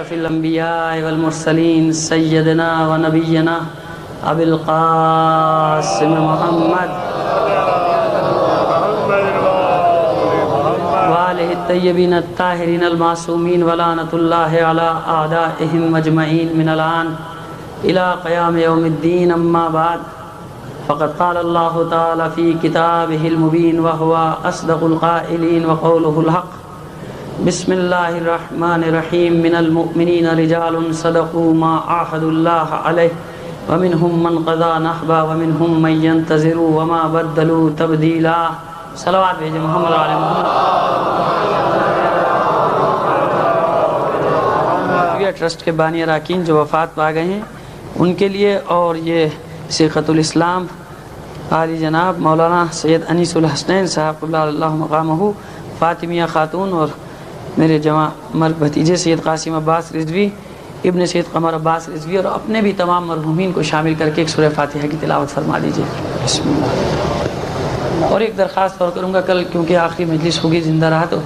أشرف الأنبياء والمرسلين سيدنا ونبينا أبي القاسم محمد وآله الطيبين الطاهرين المعصومين ولعنة الله على أعدائهم أجمعين من الآن إلى قيام يوم الدين. أما بعد فقد قال الله تعالى في كتابه المبين وهو أصدق القائلين وقوله الحق. بسم الله الرحمن الرحيم. من المؤمنين رجال صدقوا ما عاهدوا الله عليه ومنهم من قضى نحبا ومنهم من ينتظر وما بدلوا تبديلا. صلوات بھیجیں محمد علیہ محمد. ٹرسٹ کے بانی اراکین جو وفات پا گئے ہیں ان کے لیے، اور یہ شیخۃ الاسلام عالی جناب مولانا سید انیس الحسنین صاحب قبلہ اللہ مقامہ فاطمیہ خاتون، اور میرے جمع مرد بھتیجے سید قاسم عباس رضوی ابن سید قمر عباس رضوی، اور اپنے بھی تمام مرحومین کو شامل کر کے ایک سورہ فاتحہ کی تلاوت فرما دیجیے. بسم اللہ. اور ایک درخواست اور کروں گا، کل کیونکہ آخری مجلس ہوگی زندہ رہا تو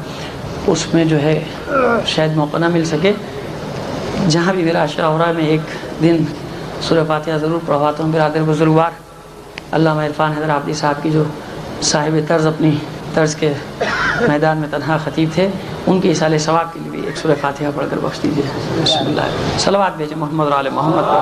اس میں جو ہے شاید موقع نہ مل سکے. جہاں بھی میرا عشرہ ہو رہا ہے میں ایک دن سورہ فاتحہ ضرور پڑھواتا ہوں. برادر بزرگوار علامہ عرفان حیدر عابدی صاحب کی جو صاحب طرز اپنی طرز کے میدان میں تنہا خطیب تھے، ان کے اصالہ ثواب کے لیے بھی ایک سورہ فاتحہ پڑھ کر بخش دیجیے. بسم اللہ. صلوات بھیجیں محمد اور آل محمد پر.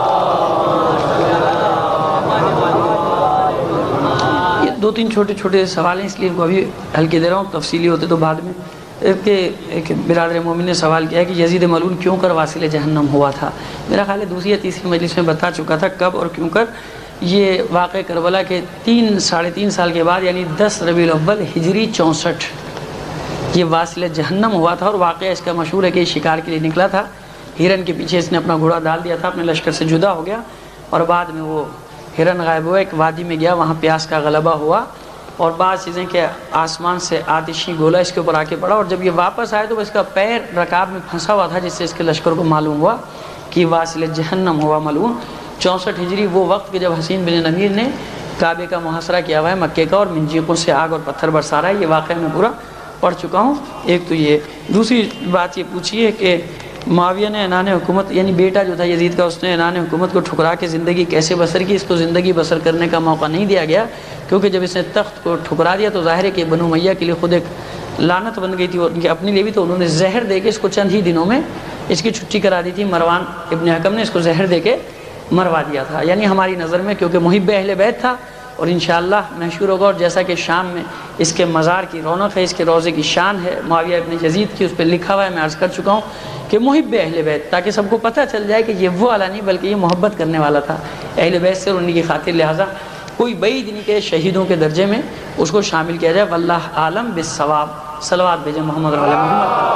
یہ دو تین چھوٹے چھوٹے سوال ہیں، اس لیے ان کو ابھی ہلکے دے رہا ہوں، تفصیلی ہوتے تو بعد میں. ایک برادر مومن نے سوال کیا ہے کہ یزید ملعون کیوں کر واصل جہنم ہوا تھا. میرا خیال ہے دوسری یا تیسری مجلس میں بتا چکا تھا کب اور کیوں کر. یہ واقع کربلا کے 3-3.5 سال کے بعد، یعنی 10 ربیع الاول ہجری 64 یہ واصل جہنم ہوا تھا. اور واقعہ اس کا مشہور ہے کہ شکار کے لیے نکلا تھا، ہرن کے پیچھے اس نے اپنا گھوڑا ڈال دیا تھا، اپنے لشکر سے جدا ہو گیا، اور بعد میں وہ ہرن غائب ہوا. ایک وادی میں گیا، وہاں پیاس کا غلبہ ہوا، اور بعض چیزیں کہ آسمان سے آتشی گولا اس کے اوپر آ کے پڑا، اور جب یہ واپس آئے تو اس کا پیر رکاب میں پھنسا ہوا تھا، جس سے اس کے لشکر کو معلوم ہوا کہ واصل جہنم ہوا ملعون. 64 ہجری وہ وقت کہ جب حسین بن نمیر نے کعبے کا محاصرہ کیا ہوا ہے مکے کا، اور منجیقوں سے آگ اور پتھر برسا رہا ہے. یہ واقعہ میں پورا پڑھ چکا ہوں. ایک تو یہ. دوسری بات یہ پوچھی ہے کہ معاویہ نے عنان حکومت، یعنی بیٹا جو تھا یزید کا، اس نے عنان حکومت کو ٹھکرا کے زندگی کیسے بسر کی. اس کو زندگی بسر کرنے کا موقع نہیں دیا گیا، کیونکہ جب اس نے تخت کو ٹھکرا دیا تو ظاہر ہے کہ بنو امیہ کے لیے خود ایک لعنت بن گئی تھی، اور ان کے اپنے لیے بھی. تو انہوں نے زہر دے کے اس کو چند ہی دنوں میں اس کی چھٹی کرا دی تھی. مروان ابن حکم نے اس کو زہر دے کے مروا دیا تھا. یعنی ہماری نظر میں کیونکہ محب اہل بیت تھا، اور انشاءاللہ مشہور ہوگا. اور جیسا کہ شام میں اس کے مزار کی رونق ہے، اس کے روضے کی شان ہے، معاویہ ابن یزید کی، اس پہ لکھا ہوا ہے، میں عرض کر چکا ہوں کہ محب اہل بیت، تاکہ سب کو پتہ چل جائے کہ یہ وہ والا نہیں بلکہ یہ محبت کرنے والا تھا اہل بیت سے، اور انہی کی خاطر لہٰذا کوئی بعید نہیں کہ شہیدوں کے درجے میں اس کو شامل کیا جائے. واللہ عالم بالصواب. صلوات بھیجیں محمد اور آل محمد.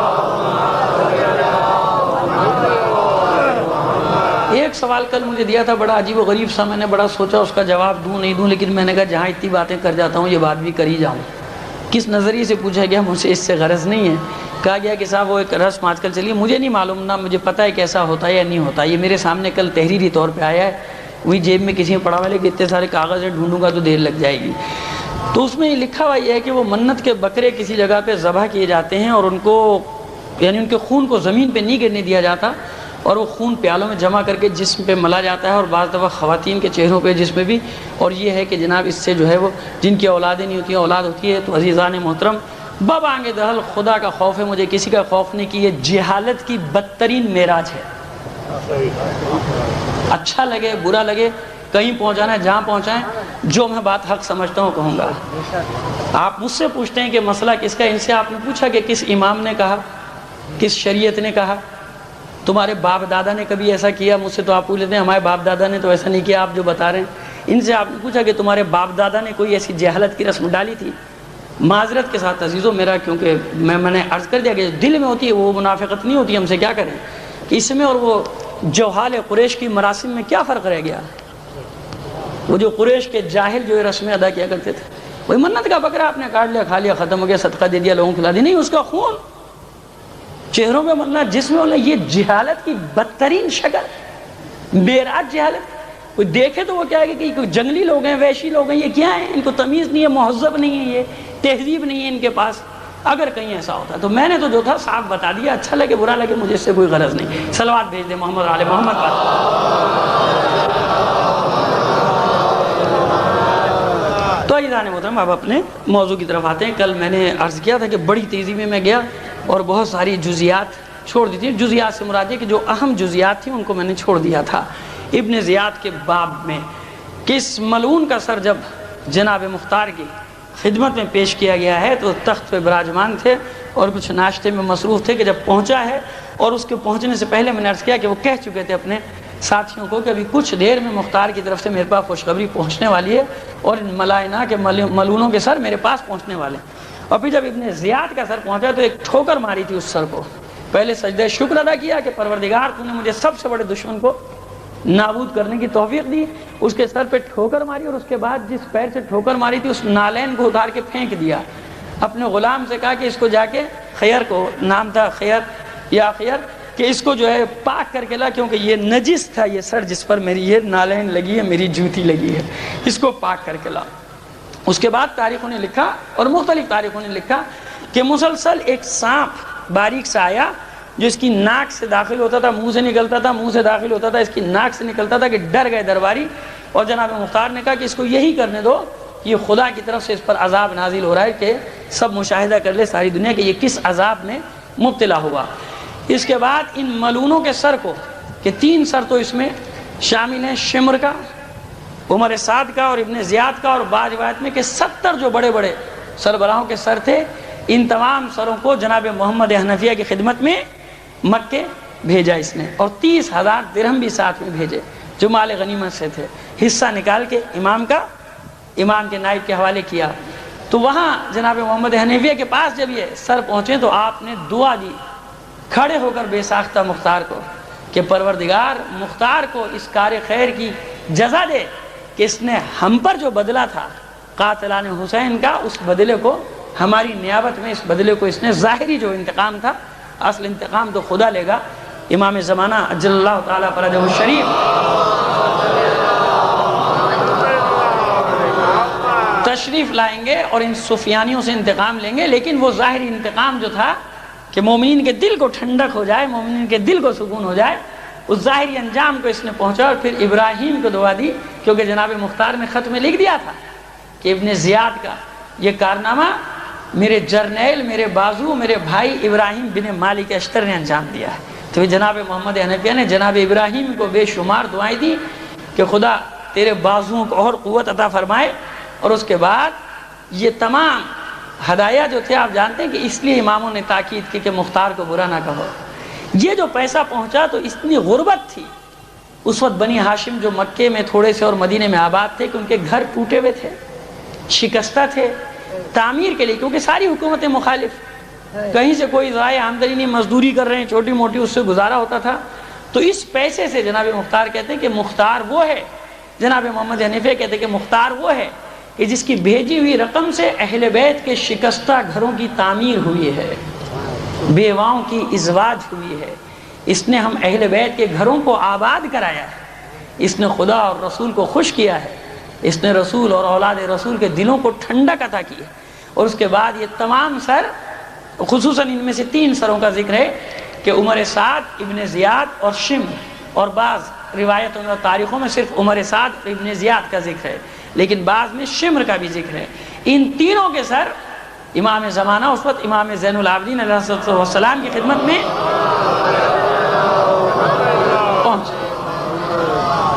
ایک سوال کل مجھے دیا تھا بڑا عجیب و غریب سا، میں نے بڑا سوچا اس کا جواب دوں نہیں دوں، لیکن میں نے کہا جہاں اتنی باتیں کر جاتا ہوں یہ بات بھی کر ہی جاؤں. کس نظریے سے پوچھا گیا، مجھ سے اس سے غرض نہیں ہے. کہا گیا کہ صاحب وہ ایک رسم آج کل چلیے، مجھے نہیں معلوم، نہ مجھے پتہ ہے کیسا ہوتا ہے یا نہیں ہوتا. یہ میرے سامنے کل تحریری طور پہ آیا ہے، وہی جیب میں کسی میں پڑا ہوا ہے، لیکن اتنے سارے کاغذ ہیں، ڈھونڈوں گا تو دیر لگ جائے گی. تو اس میں لکھا ہوا یہ ہے کہ وہ منت کے بکرے کسی جگہ پہ ذبح کیے جاتے ہیں، اور ان کو یعنی ان کے خون کو زمین پہ نہیں گرنے دیا جاتا، اور وہ خون پیالوں میں جمع کر کے جسم پہ ملا جاتا ہے، اور بعض دفعہ خواتین کے چہروں پہ جسم بھی. اور یہ ہے کہ جناب اس سے جو ہے وہ جن کی اولادیں نہیں ہوتی ہیں اولاد ہوتی ہے. تو عزیزان محترم، بآنگے دہل خدا کا خوف ہے، مجھے کسی کا خوف نہیں، کہ یہ جہالت کی بدترین معراج ہے. اچھا لگے برا لگے، کہیں پہنچانا ہے جہاں پہنچائیں، جو میں بات حق سمجھتا ہوں کہوں گا. آپ مجھ سے پوچھتے ہیں کہ مسئلہ کس کا، ان سے آپ نے پوچھا کہ کس امام نے کہا، کس شریعت نے کہا، تمہارے باپ دادا نے کبھی ایسا کیا. مجھ سے تو آپ پوچھ لیتے ہیں ہمارے باپ دادا نے تو ایسا نہیں کیا آپ جو بتا رہے ہیں. ان سے آپ نے پوچھا کہ تمہارے باپ دادا نے کوئی ایسی جہالت کی رسم ڈالی تھی. معذرت کے ساتھ عزیزوں میرا، کیونکہ میں نے عرض کر دیا کہ دل میں ہوتی ہے وہ منافقت نہیں ہوتی، ہم سے کیا کریں کہ اس میں اور وہ جوہال قریش کی مراسم میں کیا فرق رہ گیا. وہ جو قریش کے جاہل جو رسمیں ادا کیا کرتے تھے، وہی منت کا بکرا آپ نے کاٹ لیا، کھا لیا، ختم ہو گیا، صدقہ دے دیا، لوگوں کو کھلا دیا. نہیں، اس کا خون چہروں پہ ملنا، جسم میں ملنا، یہ جہالت کی بدترین شکل، معراج جہالت. کوئی دیکھے تو وہ کیا ہے کہ کوئی جنگلی لوگ ہیں، وحشی لوگ ہیں، یہ کیا ہیں، ان کو تمیز نہیں ہے، مہذب نہیں ہے، یہ تہذیب نہیں ہے ان کے پاس. اگر کہیں ایسا ہوتا ہے تو میں نے تو جو تھا صاف بتا دیا، اچھا لگے برا لگے مجھے اس سے کوئی غرض نہیں. صلوات بھیج دے محمد آل محمد پر. تو عزیزان محترم اب اپنے موضوع کی طرف آتے ہیں. کل میں نے عرض کیا تھا کہ بڑی تیزی میں گیا اور بہت ساری جزیات چھوڑ دی تھی. جزیات سے مراد یہ کہ جو اہم جزیات تھیں ان کو میں نے چھوڑ دیا تھا. ابن زیاد کے باب میں کس ملعون کا سر جب جناب مختار کی خدمت میں پیش کیا گیا ہے تو تخت پہ براجمان تھے اور کچھ ناشتے میں مصروف تھے کہ جب پہنچا ہے، اور اس کے پہنچنے سے پہلے میں نے عرض کیا کہ وہ کہہ چکے تھے اپنے ساتھیوں کو کہ ابھی کچھ دیر میں مختار کی طرف سے میرے پاس خوشخبری پہنچنے والی ہے اور ان ملائنہ کے ملعونوں کے سر میرے پاس پہنچنے والے ہیں. اور پھر جب ابن زیاد کا سر پہنچا تو ایک ٹھوکر ماری تھی اس سر کو. پہلے سجدہ شکر ادا کیا کہ پروردگار تو نے مجھے سب سے بڑے دشمن کو نابود کرنے کی توفیق دی. اس کے سر پہ ٹھوکر ماری اور اس کے بعد جس پیر سے ٹھوکر ماری تھی اس نالین کو اتار کے پھینک دیا. اپنے غلام سے کہا کہ اس کو جا کے خیر کو، نام تھا خیر یا خیر، کہ اس کو جو ہے پاک کر کے لا، کیونکہ یہ نجس تھا یہ سر جس پر میری یہ نالین لگی ہے، میری جوتی لگی ہے، اس کو پاک کر کے لا. اس کے بعد تاریخوں نے لکھا اور مختلف تاریخوں نے لکھا کہ مسلسل ایک سانپ باریک سا آیا جو اس کی ناک سے داخل ہوتا تھا، منہ سے نکلتا تھا، منہ سے داخل ہوتا تھا، اس کی ناک سے نکلتا تھا، کہ ڈر گئے درباری. اور جناب مختار نے کہا کہ اس کو یہی کرنے دو، یہ خدا کی طرف سے اس پر عذاب نازل ہو رہا ہے، کہ سب مشاہدہ کر لے ساری دنیا کہ یہ کس عذاب میں مبتلا ہوا. اس کے بعد ان ملعونوں کے سر کو، کہ 3 سر تو اس میں شامل ہیں، شمر کا، عمر سعد کا اور ابن زیاد کا، اور بعض روایت میں کہ 70 جو بڑے بڑے سربراہوں کے سر تھے، ان تمام سروں کو جناب محمد حنفیہ کی خدمت میں مکے بھیجا اس نے. اور 30,000 درہم بھی ساتھ میں بھیجے جو مال غنیمت سے تھے. حصہ نکال کے امام کے نائب کے حوالے کیا. تو وہاں جناب محمد حنفیہ کے پاس جب یہ سر پہنچے تو آپ نے دعا دی کھڑے ہو کر بے ساختہ مختار کو کہ پروردگار مختار کو اس کار خیر کی جزا دے کہ اس نے ہم پر جو بدلہ تھا قاتلان حسین کا، اس بدلے کو ہماری نیابت میں، اس بدلے کو اس نے، ظاہری جو انتقام تھا، اصل انتقام تو خدا لے گا. امام زمانہ اجل اللہ تعالیٰ فرجہ الشریف تشریف لائیں گے اور ان سفیانیوں سے انتقام لیں گے. لیکن وہ ظاہری انتقام جو تھا کہ مومنین کے دل کو ٹھنڈک ہو جائے، مومنین کے دل کو سکون ہو جائے، اس ظاہری انجام کو اس نے پہنچا. اور پھر ابراہیم کو دعا دی، کیونکہ جناب مختار نے خط میں لکھ دیا تھا کہ ابن زیاد کا یہ کارنامہ میرے جرنیل، میرے بازو، میرے بھائی ابراہیم بن مالک اشتر نے انجام دیا ہے. تو جناب محمد حنفیہ نے جناب ابراہیم کو بے شمار دعائیں دی کہ خدا تیرے بازوؤں کو اور قوت عطا فرمائے. اور اس کے بعد یہ تمام ہدایہ جو تھے آپ جانتے ہیں کہ اس لیے اماموں نے تاکید کی کہ مختار کو برا نہ کہو. یہ جو پیسہ پہنچا تو اتنی غربت تھی اس وقت بنی ہاشم جو مکے میں تھوڑے سے اور مدینے میں آباد تھے کہ ان کے گھر ٹوٹے ہوئے تھے، شکستہ تھے تعمیر کے لیے، کیونکہ ساری حکومتیں مخالف، کہیں سے کوئی ذرائع آمدنی نہیں، مزدوری کر رہے ہیں چھوٹی موٹی، اس سے گزارا ہوتا تھا. تو اس پیسے سے جناب مختار کہتے ہیں کہ مختار وہ ہے، جناب محمد حنفیہ کہتے ہیں کہ مختار وہ ہے کہ جس کی بھیجی ہوئی رقم سے اہل بیت کے شکستہ گھروں کی تعمیر ہوئی ہے، بیواؤں کی ازواج ہوئی ہے. اس نے ہم اہل بیت کے گھروں کو آباد کرایا ہے، اس نے خدا اور رسول کو خوش کیا ہے، اس نے رسول اور اولاد رسول کے دلوں کو ٹھنڈک عطا کی ہے. اور اس کے بعد یہ تمام سر، خصوصاً ان میں سے 3 سروں کا ذکر ہے کہ عمر سعد، ابن زیاد اور شمر، اور بعض روایتوں میں اور تاریخوں میں صرف عمر سعد اور ابن زیاد کا ذکر ہے، لیکن بعض میں شمر کا بھی ذکر ہے. ان تینوں کے سر امام زمانہ اس وقت امام زین العابدین علیہ السلام کی خدمت میں پہنچے.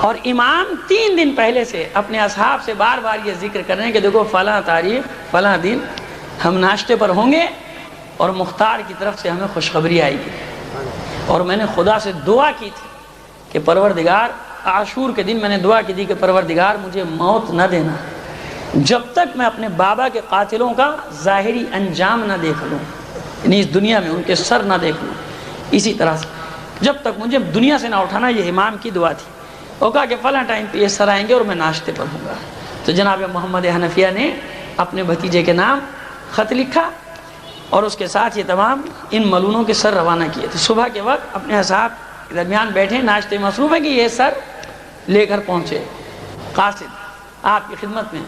اور امام 3 دن پہلے سے اپنے اصحاب سے بار بار یہ ذکر کر رہے ہیں کہ دیکھو فلاں تاریخ فلاں دن ہم ناشتے پر ہوں گے اور مختار کی طرف سے ہمیں خوشخبری آئے گی. اور میں نے خدا سے دعا کی تھی کہ پروردگار، عاشور کے دن میں نے دعا کی تھی کہ پروردگار مجھے موت نہ دینا جب تک میں اپنے بابا کے قاتلوں کا ظاہری انجام نہ دیکھ لوں، یعنی اس دنیا میں ان کے سر نہ دیکھ لوں. اسی طرح سے جب تک مجھے دنیا سے نہ اٹھانا، یہ امام کی دعا تھی. اور کہا کہ فلاں ٹائم پہ یہ سر آئیں گے اور میں ناشتے پر ہوں گا. تو جناب محمد حنفیہ نے اپنے بھتیجے کے نام خط لکھا اور اس کے ساتھ یہ تمام ان ملعونوں کے سر روانہ کیے. تو صبح کے وقت اپنے اصحاب کے درمیان بیٹھے، ناشتے مصروف ہے کہ یہ سر لے کر پہنچے قاصد آپ کی خدمت میں.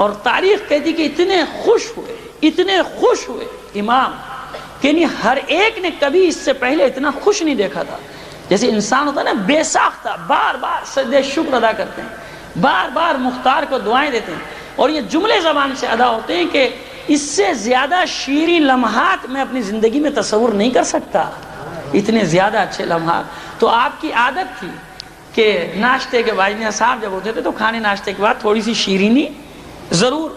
اور تاریخ کہتی کہ اتنے خوش ہوئے امام کہ نہیں ہر ایک نے کبھی اس سے پہلے اتنا خوش نہیں دیکھا تھا. جیسے انسان ہوتا ہے نا بے ساختہ بار بار سجدے شکر ادا کرتے ہیں, بار بار مختار کو دعائیں دیتے ہیں, اور یہ جملے زبان سے ادا ہوتے ہیں کہ اس سے زیادہ شیریں لمحات میں اپنی زندگی میں تصور نہیں کر سکتا, اتنے زیادہ اچھے لمحات. تو آپ کی عادت تھی کہ ناشتے کے بعد صاحب جب ہوتے تھے تو کھانے ناشتے کے بعد تھوڑی سی شیرینی ضرور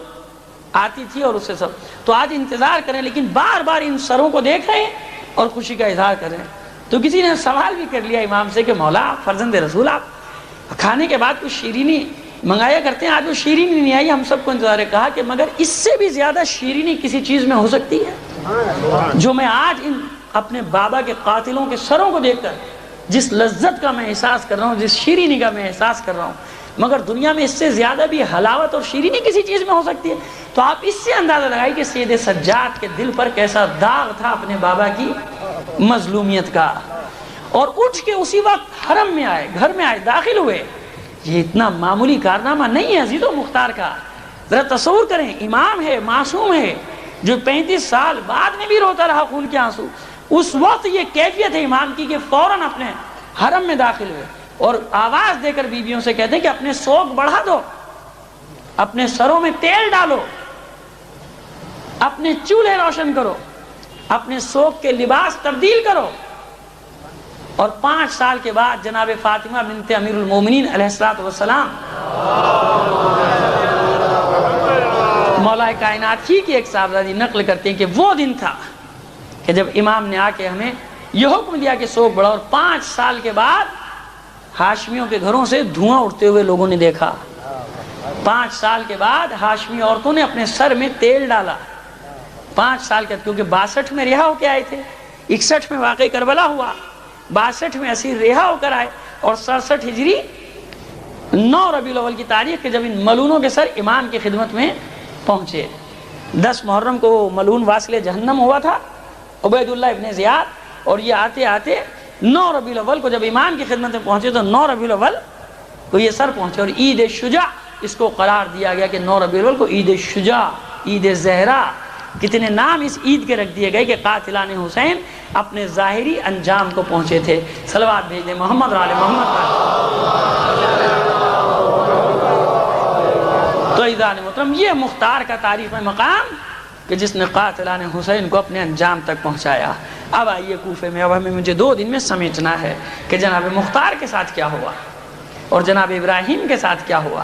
آتی تھی, اور اس سے سب. تو آج انتظار کریں, لیکن بار بار ان سروں کو دیکھ رہے ہیں اور خوشی کا اظہار کر رہے ہیں. تو کسی نے سوال بھی کر لیا امام سے کہ مولا فرزند رسول آپ کھانے کے بعد کچھ شیرینی منگایا کرتے ہیں, آج وہ شیرینی نہیں آئی, ہم سب کو انتظار ہے. کہا کہ مگر اس سے بھی زیادہ شیرینی کسی چیز میں ہو سکتی ہے جو میں آج ان اپنے بابا کے قاتلوں کے سروں کو دیکھ کر جس لذت کا میں احساس کر رہا ہوں, جس شیرینی کا میں احساس کر رہا ہوں, مگر دنیا میں اس سے زیادہ بھی حلاوت اور شیرینی کسی چیز میں ہو سکتی ہے. تو آپ اس سے اندازہ لگائیں کہ سید سجاد کے دل پر کیسا داغ تھا اپنے بابا کی مظلومیت کا. اور اٹھ کے اسی وقت حرم میں آئے, گھر میں آئے, داخل ہوئے. یہ اتنا معمولی کارنامہ نہیں ہے عزیز و مختار کا. ذرا تصور کریں, امام ہے, معصوم ہے, جو 35 سال بعد میں بھی روتا رہا خون کے آنسو. اس وقت یہ کیفیت ہے امام کی کہ فوراً اپنے حرم میں داخل ہوئے اور آواز دے کر بیویوں سے کہتے ہیں کہ اپنے سوگ بڑھا دو, اپنے سروں میں تیل ڈالو, اپنے چولہے روشن کرو, اپنے سوگ کے لباس تبدیل کرو. اور 5 سال کے بعد جناب فاطمہ بنت امیر المومنین علیہ السلام مولا کائنات ہی کی ایک صاحبزادی نقل کرتے ہیں کہ وہ دن تھا کہ جب امام نے آ کے ہمیں یہ حکم دیا کہ سوگ بڑھا. اور 5 سال کے بعد ہاشمیوں کے گھروں سے دھواں اٹھتے ہوئے لوگوں نے دیکھا. 5 سال کے بعد ہاشمی عورتوں نے اپنے سر میں تیل ڈالا. 5 سال کے, کیونکہ 62 میں رہا ہو کے آئے تھے, 61 میں واقعی کربلا ہوا, 62 میں اسیر رہا ہو کر آئے, اور 67 ہجری 9 ربیع الاول کی تاریخ کے جب ان ملونوں کے سر امام کی خدمت میں پہنچے. 10 محرم کو ملون واصل جہنم ہوا تھا عبید اللہ ابن زیاد, اور یہ آتے آتے 9 ربیع الاول کو جب امام کی خدمت میں پہنچے تو 9 ربیع الاول کو یہ سر پہنچے. اور عید شجاع اس کو قرار دیا گیا کہ 9 ربیع الاول کو عید شجاع, عید زہرا, کتنے نام اس عید کے رکھ دیے گئے کہ قاتلان حسین اپنے ظاہری انجام کو پہنچے تھے. صلوات بھیج دیں محمد آل محمد. تو عزیزان محترم, یہ مختار کا تاریخ میں مقام کہ جس نے قاتلان حسین کو اپنے انجام تک پہنچایا. اب آئیے کوفے میں, اب ہمیں مجھے 2 دن میں سمیٹنا ہے کہ جناب مختار کے ساتھ کیا ہوا, اور جناب ابراہیم کے ساتھ کیا ہوا,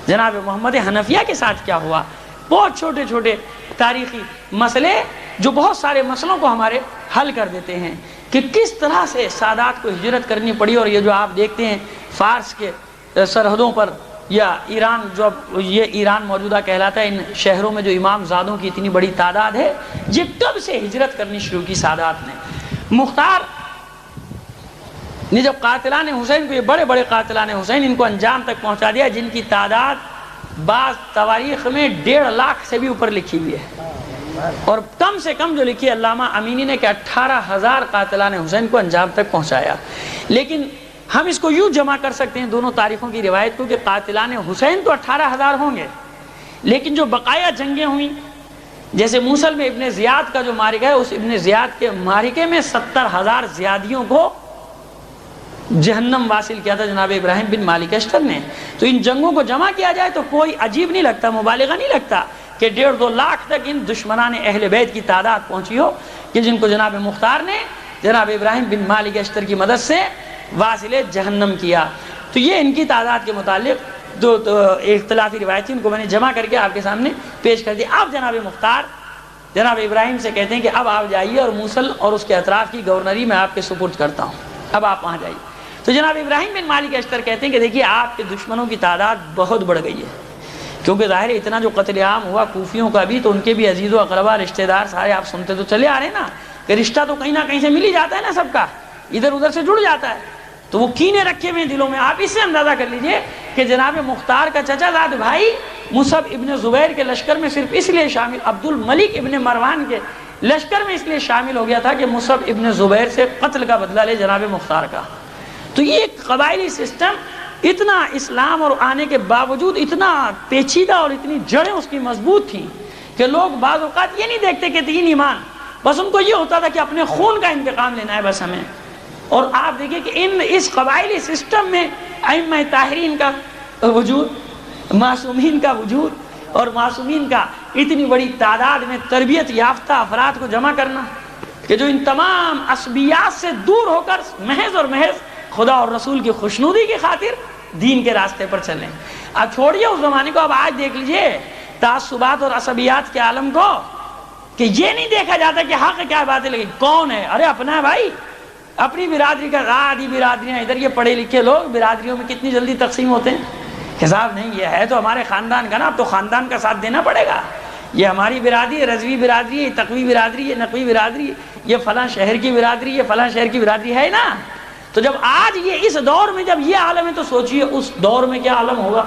جناب محمد حنفیہ کے ساتھ کیا ہوا. بہت چھوٹے چھوٹے تاریخی مسئلے جو بہت سارے مسئلوں کو ہمارے حل کر دیتے ہیں کہ کس طرح سے سادات کو ہجرت کرنی پڑی. اور یہ جو آپ دیکھتے ہیں فارس کے سرحدوں پر, یا ایران, جو یہ ایران موجودہ کہلاتا ہے, ان شہروں میں جو امام زادوں کی اتنی بڑی تعداد ہے, یہ کب سے ہجرت کرنی شروع کی سادات نے. مختار نے جب قاتلان حسین کو, یہ بڑے بڑے قاتلان حسین, ان کو انجام تک پہنچا دیا, جن کی تعداد بعض تواریخ میں 1.5 لاکھ سے بھی اوپر لکھی ہوئی ہے, اور کم سے کم جو لکھی علامہ امینی نے کہ 18,000 قاتلان حسین کو انجام تک پہنچایا. لیکن ہم اس کو یوں جمع کر سکتے ہیں دونوں تاریخوں کی روایت کو کہ قاتلان حسین تو 18,000 ہوں گے, لیکن جو بقایا جنگیں ہوئیں, جیسے موصل میں ابن زیاد کا جو مارکہ ہے, اس ابن زیاد کے مارکے میں 70,000 زیادیوں کو جہنم واصل کیا تھا جناب ابراہیم بن مالک اشتر نے. تو ان جنگوں کو جمع کیا جائے تو کوئی عجیب نہیں لگتا, مبالغہ نہیں لگتا کہ 1.5-2 لاکھ تک ان دشمنان اہل بیت کی تعداد پہنچی ہو, کہ جن کو جناب مختار نے جناب ابراہیم بن مالک اشتر کی مدد سے واصل جہنم کیا. تو یہ ان کی تعداد کے متعلق جو اختلافی روایتیں, ان کو میں نے جمع کر کے آپ کے سامنے پیش کر دی. اب جناب مختار جناب ابراہیم سے کہتے ہیں کہ اب آپ جائیے اور موصل اور اس کے اطراف کی گورنری میں آپ کے سپرد کرتا ہوں, اب آپ وہاں جائیے. تو جناب ابراہیم بن مالک اشتر کہتے ہیں کہ دیکھیے آپ کے دشمنوں کی تعداد بہت بڑھ گئی ہے, کیونکہ ظاہر ہے اتنا جو قتل عام ہوا کوفیوں کا بھی, تو ان کے بھی عزیز و اقربا رشتہ دار سارے آپ سنتے تو چلے آ رہے ہیں نا, کہ رشتہ تو کہیں نہ کہیں سے مل ہی جاتا ہے نا, سب کا ادھر ادھر سے جڑ جاتا ہے, تو وہ کینے رکھے ہوئے دلوں میں. آپ اس سے اندازہ کر لیجئے کہ جناب مختار کا چچا زاد بھائی مصعب ابن زبیر کے لشکر میں صرف اس لیے شامل, عبد الملک ابن مروان کے لشکر میں اس لیے شامل ہو گیا تھا کہ مصعب ابن زبیر سے قتل کا بدلہ لے جناب مختار کا. تو یہ ایک قبائلی سسٹم اتنا اسلام اور آنے کے باوجود اتنا پیچیدہ اور اتنی جڑیں اس کی مضبوط تھیں کہ لوگ بعض اوقات یہ نہیں دیکھتے کہ دین ایمان، بس ان کو یہ ہوتا تھا کہ اپنے خون کا انتقام لینا ہے بس ہمیں۔ اور آپ دیکھیں کہ اس قبائلی سسٹم میں ائمہ طاہرین کا وجود، معصومین کا وجود، اور معصومین کا اتنی بڑی تعداد میں تربیت یافتہ افراد کو جمع کرنا کہ جو ان تمام عصبیات سے دور ہو کر محض اور محض خدا اور رسول کی خوشنودی کی خاطر دین کے راستے پر چلیں۔ اب چھوڑیے اس زمانے کو، اب آج دیکھ لیجئے تعصبات اور عصبیات کے عالم کو، کہ یہ نہیں دیکھا جاتا کہ حق کیا بات ہے، لیکن کون ہے، ارے اپنا ہے بھائی، اپنی برادری کا، آدھی برادریاں ادھر، یہ پڑھے لکھے لوگ برادریوں میں کتنی جلدی تقسیم ہوتے ہیں، حساب نہیں، یہ ہے تو ہمارے خاندان کا نا، اب تو خاندان کا ساتھ دینا پڑے گا، یہ ہماری برادری ہے، رضوی برادری ہے، یہ تقوی برادری ہے، نقوی برادری ہے، یہ فلاں شہر کی برادری ہے، فلاں شہر کی برادری ہے نا۔ تو جب آج یہ اس دور میں جب یہ عالم ہے تو سوچئے اس دور میں کیا عالم ہوگا۔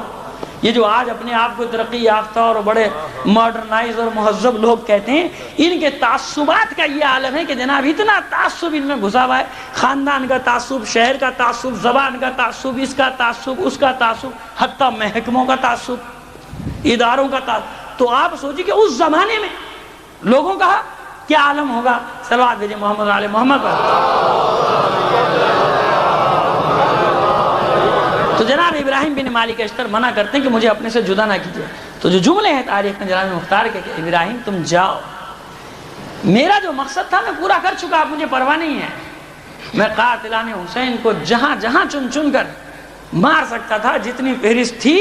یہ جو آج اپنے آپ کو ترقی یافتہ اور بڑے ماڈرنائز اور مہذب لوگ کہتے ہیں، ان کے تعصبات کا یہ عالم ہے کہ جناب اتنا تعصب ان میں گھسا ہوا ہے، خاندان کا تعصب، شہر کا تعصب، زبان کا تعصب، اس کا تعصب، اس کا تعصب، حتیٰ محکموں کا تعصب، اداروں کا تعصب۔ تو آپ سوچیں کہ اس زمانے میں لوگوں کا کیا عالم ہوگا۔ صلوات بھیجیں محمد علیہ محمد پر۔ تو جناب ابراہیم بن مالک اشتر منع کرتے ہیں کہ مجھے اپنے سے جدا نہ کیجیے۔ تو جو جملے ہیں تاریخ میں جناب مختار کے کہ ابراہیم تم جاؤ، میرا جو مقصد تھا میں پورا کر چکا، اب مجھے پرواہ نہیں ہے، میں قاتلان حسین کو جہاں جہاں چن چن کر مار سکتا تھا، جتنی فہرست تھی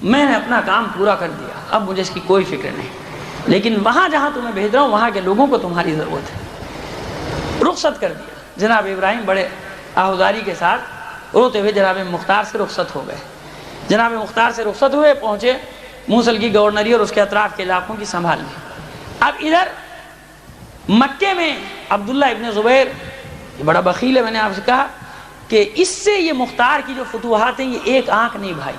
میں نے اپنا کام پورا کر دیا، اب مجھے اس کی کوئی فکر نہیں، لیکن وہاں جہاں تمہیں بھیج رہا ہوں وہاں کے لوگوں کو تمہاری ضرورت ہے۔ رخصت کر دیا۔ جناب ابراہیم بڑے آہوزاری کے ساتھ روتے ہوئے جناب مختار سے رخصت ہو گئے۔ جناب مختار سے رخصت ہوئے، پہنچے موصل کی گورنری اور اس کے اطراف کے علاقوں کی سنبھال لی۔ اب ادھر مکے میں عبداللہ ابن زبیر بڑا بخیل ہے، میں نے آپ سے کہا کہ اس سے یہ مختار کی جو فتوحات ہیں یہ ایک آنکھ نہیں بھائی،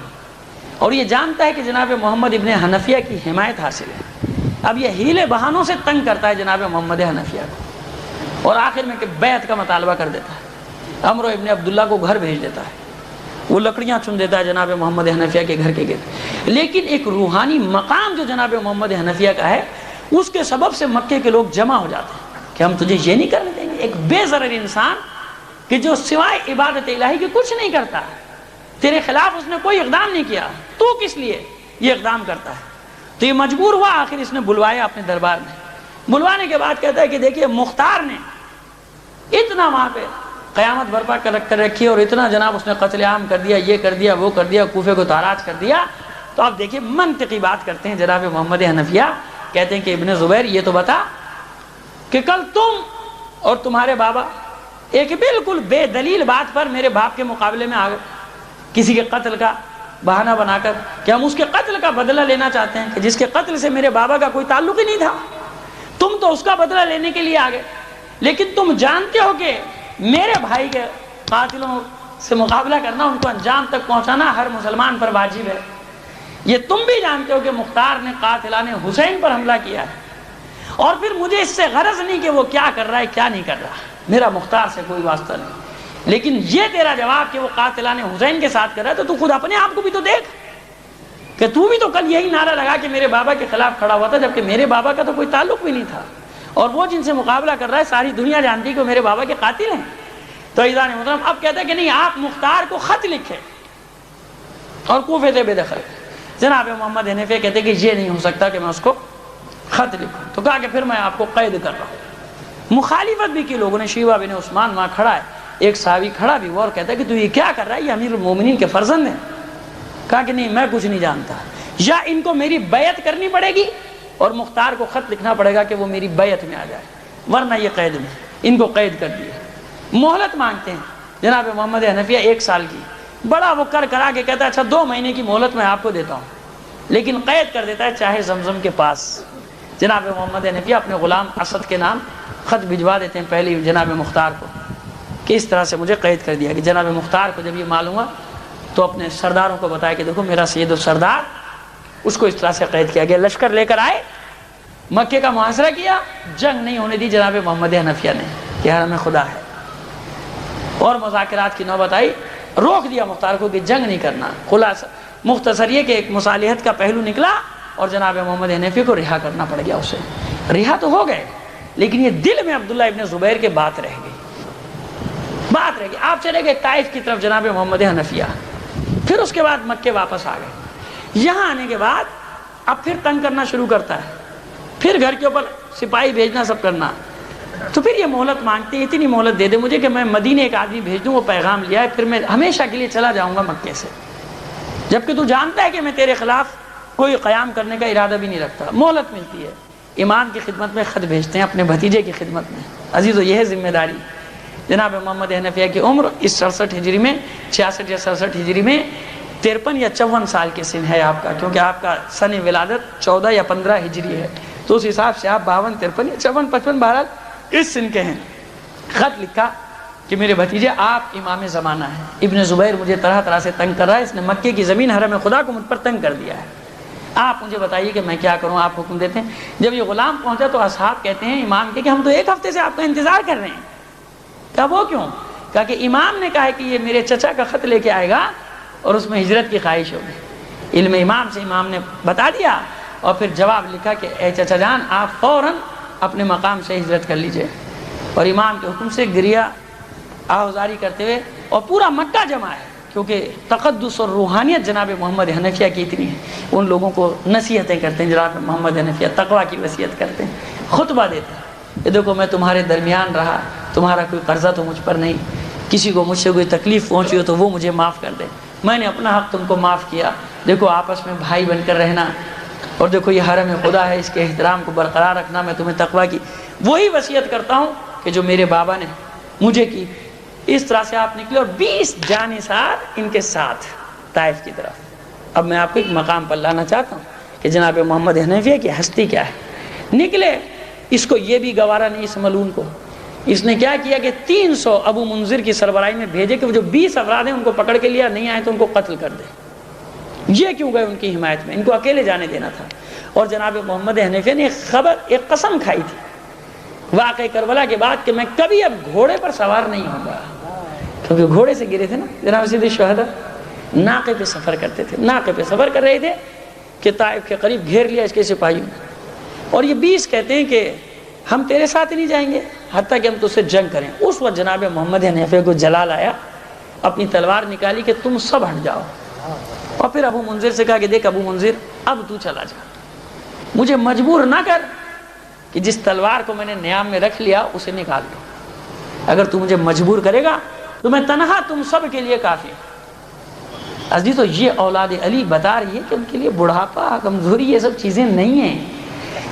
اور یہ جانتا ہے کہ جناب محمد ابن حنفیہ کی حمایت حاصل ہے۔ اب یہ ہیلے بہانوں سے تنگ کرتا ہے جناب محمد حنفیہ کو، اور آخر میں کہ بیعت کا مطالبہ کر دیتا ہے، عمرو ابن عبداللہ کو گھر بھیج دیتا ہے، وہ لکڑیاں چن دیتا ہے جناب محمد حنفیہ کے گھر کے گرد۔ لیکن ایک روحانی مقام جو جناب محمد حنفیہ کا ہے، اس کے سبب سے مکے کے لوگ جمع ہو جاتے ہیں کہ ہم تجھے یہ نہیں کرنے دیں گے۔ ایک بے ضرر انسان کہ جو سوائے عبادت الہی کے کچھ نہیں کرتا، تیرے خلاف اس نے کوئی اقدام نہیں کیا، تو کس لیے یہ اقدام کرتا ہے؟ تو یہ مجبور ہوا، آخر اس نے بلوایا اپنے دربار میں۔ بلوانے کے بعد کہتا ہے کہ دیکھیے مختار نے اتنا وہاں پہ قیامت برپا کر رکھی، اور اتنا جناب اس نے قتل عام کر دیا، یہ کر دیا، وہ کر دیا، کوفے کو تاراج کر دیا۔ تو آپ دیکھیے منطقی بات کرتے ہیں جناب محمد حنفیہ، کہتے ہیں کہ ابن زبیر یہ تو بتا کہ کل تم اور تمہارے بابا ایک بالکل بے دلیل بات پر میرے باپ کے مقابلے میں آ گئے، کسی کے قتل کا بہانہ بنا کر کہ ہم اس کے قتل کا بدلہ لینا چاہتے ہیں، کہ جس کے قتل سے میرے بابا کا کوئی تعلق ہی نہیں تھا، تم تو اس کا بدلہ لینے کے لیے آ گئے، لیکن تم جانتے ہو کہ میرے بھائی کے قاتلوں سے مقابلہ کرنا، ان کو انجام تک پہنچانا ہر مسلمان پر واجب ہے۔ یہ تم بھی جانتے ہو کہ مختار نے قاتلان حسین پر حملہ کیا ہے، اور پھر مجھے اس سے غرض نہیں کہ وہ کیا کر رہا ہے کیا نہیں کر رہا، میرا مختار سے کوئی واسطہ نہیں، لیکن یہ تیرا جواب کہ وہ قاتلان حسین کے ساتھ کر رہا ہے، تو تو خود اپنے آپ کو بھی تو دیکھ کہ تو بھی تو کل یہی نعرہ لگا کہ میرے بابا کے خلاف کھڑا ہوا تھا، جبکہ میرے بابا کا تو کوئی تعلق بھی نہیں تھا، اور وہ جن سے مقابلہ کر رہا ہے ساری دنیا جانتی کہ وہ میرے بابا کے قاتل ہیں۔ تو عزیزان محترم اب کہتا ہے کہ نہیں، آپ مختار کو خط لکھے اور کوفے سے بے دخل۔ جناب محمد حنفیہ کہتے ہیں کہ یہ نہیں ہو سکتا کہ میں اس کو خط لکھوں، تو کہا کہ پھر میں آپ کو قید کر رہا ہوں۔ مخالفت بھی کی لوگوں نے، شیبہ بن عثمان وہاں کھڑا ہے، ایک صحابی کھڑا بھی ہوا اور کہتا ہے کہ تو یہ کیا کر رہا ہے، یہ امیر المومنین کے فرزند ہیں۔ کہا کہ نہیں، میں کچھ نہیں جانتا، یا ان کو میری بیعت کرنی پڑے گی اور مختار کو خط لکھنا پڑے گا کہ وہ میری بیعت میں آ جائے، ورنہ یہ قید میں۔ ان کو قید کر دیا، مہلت مانگتے ہیں جناب محمد حنفیہ 1 سال کی، بڑا وہ کرا کے کہتا ہے اچھا 2 مہینے کی مہلت میں آپ کو دیتا ہوں، لیکن قید کر دیتا ہے چاہے زمزم کے پاس۔ جناب محمد حنفیہ اپنے غلام اسد کے نام خط بھجوا دیتے ہیں پہلی جناب مختار کو کہ اس طرح سے مجھے قید کر دیا، کہ جناب مختار کو جب یہ معلوم ہوا تو اپنے سرداروں کو بتایا کہ دیکھو میرا سید السردار، اس کو اس طرح سے قید کیا گیا۔ لشکر لے کر آئے، مکے کا محاصرہ کیا، جنگ نہیں ہونے دی جناب محمد حنفیہ نے کہ حرم خدا ہے، اور مذاکرات کی نوبت آئی روک دیا مختار کو کہ جنگ نہیں کرنا. خلاصہ مختصر یہ کہ ایک مصالحت کا پہلو نکلا اور جناب محمد حنفی کو رہا کرنا پڑ گیا. اسے رہا تو ہو گئے لیکن یہ دل میں عبداللہ ابن زبیر کے بات رہ گئی. آپ چلے گئے طائف کی طرف جناب محمد حنفیہ. پھر اس کے بعد مکے واپس آ گئے. یہاں آنے کے بعد اب پھر تنگ کرنا شروع کرتا ہے, پھر گھر کے اوپر سپاہی بھیجنا, سب کرنا. تو پھر یہ مہلت مانگتے ہیں, اتنی مہلت دے دے مجھے کہ میں مدینے ایک آدمی بھیج دوں, وہ پیغام لیا ہے, پھر میں ہمیشہ کے لیے چلا جاؤں گا مکے سے, جبکہ تو جانتا ہے کہ میں تیرے خلاف کوئی قیام کرنے کا ارادہ بھی نہیں رکھتا. مہلت ملتی ہے. امام کی خدمت میں خط بھیجتے ہیں اپنے بھتیجے کی خدمت میں. عزیزو یہ ہے ذمہ داری. جناب محمد حنفیہ کی عمر اس 67 ہجری میں 66 یا 67 ہجری میں 53 یا 54 سال کے سن ہے آپ کا, کیونکہ آپ کا سن ولادت 14 یا 15 ہجری ہے, تو اس حساب سے آپ 52 53 یا 54 55 بہرحال اس سن کے ہیں. خط لکھا کہ میرے بھتیجے آپ امام زمانہ ہیں, ابن زبیر مجھے طرح طرح سے تنگ کر رہا ہے, اس نے مکے کی زمین حرم خدا کو مجھ پر تنگ کر دیا ہے, آپ مجھے بتائیے کہ میں کیا کروں, آپ حکم دیتے ہیں. جب یہ غلام پہنچا تو اصحاب کہتے ہیں امام کے کہ ہم تو ایک ہفتے سے آپ کا انتظار کر رہے ہیں. کہا وہ کیوں؟ کہا کہ امام نے کہا ہے کہ یہ میرے چچا کا خط لے کے آئے گا اور اس میں ہجرت کی خواہش ہوگی. علم امام سے امام نے بتا دیا اور پھر جواب لکھا کہ اے چچا جان آپ فوراً اپنے مقام سے ہجرت کر لیجئے. اور امام کے حکم سے گریہ آہوزاری کرتے ہوئے, اور پورا مکہ جمع ہے کیونکہ تقدس اور روحانیت جناب محمد حنفیہ کی اتنی ہے. ان لوگوں کو نصیحتیں کرتے ہیں, جناب محمد حنفیہ تقویٰ کی وصیت کرتے ہیں, خطبہ دیتے ہیں کہ دیکھو میں تمہارے درمیان رہا, تمہارا کوئی قرضہ تو مجھ پر نہیں, کسی کو مجھ سے کوئی تکلیف پہنچی ہو تو وہ مجھے معاف کر دے, میں نے اپنا حق تم کو معاف کیا. دیکھو آپس میں بھائی بن کر رہنا, اور دیکھو یہ حرم خدا ہے, اس کے احترام کو برقرار رکھنا. میں تمہیں تقویٰ کی وہی وصیت کرتا ہوں کہ جو میرے بابا نے مجھے کی. اس طرح سے آپ نکلے اور 20 جانثار ان کے ساتھ طائف کی طرف. اب میں آپ کو ایک مقام پر لانا چاہتا ہوں کہ جناب محمد حنفیہ کی ہستی کیا ہے. نکلے, اس کو یہ بھی گوارا نہیں اس ملعون کو. اس نے کیا کیا کہ 300 ابو منذر کی سربراہی میں بھیجے کہ وہ جو 20 افراد ہیں ان کو پکڑ کے لیا, نہیں آئے تو ان کو قتل کر دے. یہ کیوں گئے ان کی حمایت میں, ان کو اکیلے جانے دینا تھا. اور جناب محمد حنفیہ نے ایک قسم کھائی تھی واقعہ کربلا کے بعد کہ میں کبھی اب گھوڑے پر سوار نہیں ہوں گا, کیونکہ گھوڑے سے گرے تھے نا جناب سید الشہداء. ناقے پہ سفر کرتے تھے, ناقے پہ سفر کر رہے تھے کہ طائف کے قریب گھیر لیا اس کے سپاہیوں نے, اور یہ 20 کہتے ہیں کہ ہم تیرے ساتھ ہی نہیں جائیں گے حتیٰ کہ ہم تجھ سے جنگ کریں. اس وقت جناب محمد حنفیہ کو جلال آیا, اپنی تلوار نکالی کہ تم سب ہٹ جاؤ, اور پھر ابو منذر سے کہا کہ دیکھ ابو منذر اب تو چلا جا, مجھے مجبور نہ کر کہ جس تلوار کو میں نے نیام میں رکھ لیا اسے نکال دو. اگر تو مجھے مجبور کرے گا تو میں تنہا تم سب کے لیے کافی. عزیز تو یہ اولاد علی بتا رہی ہے کہ ان کے لیے بڑھاپا, کمزوری, یہ سب چیزیں نہیں ہیں.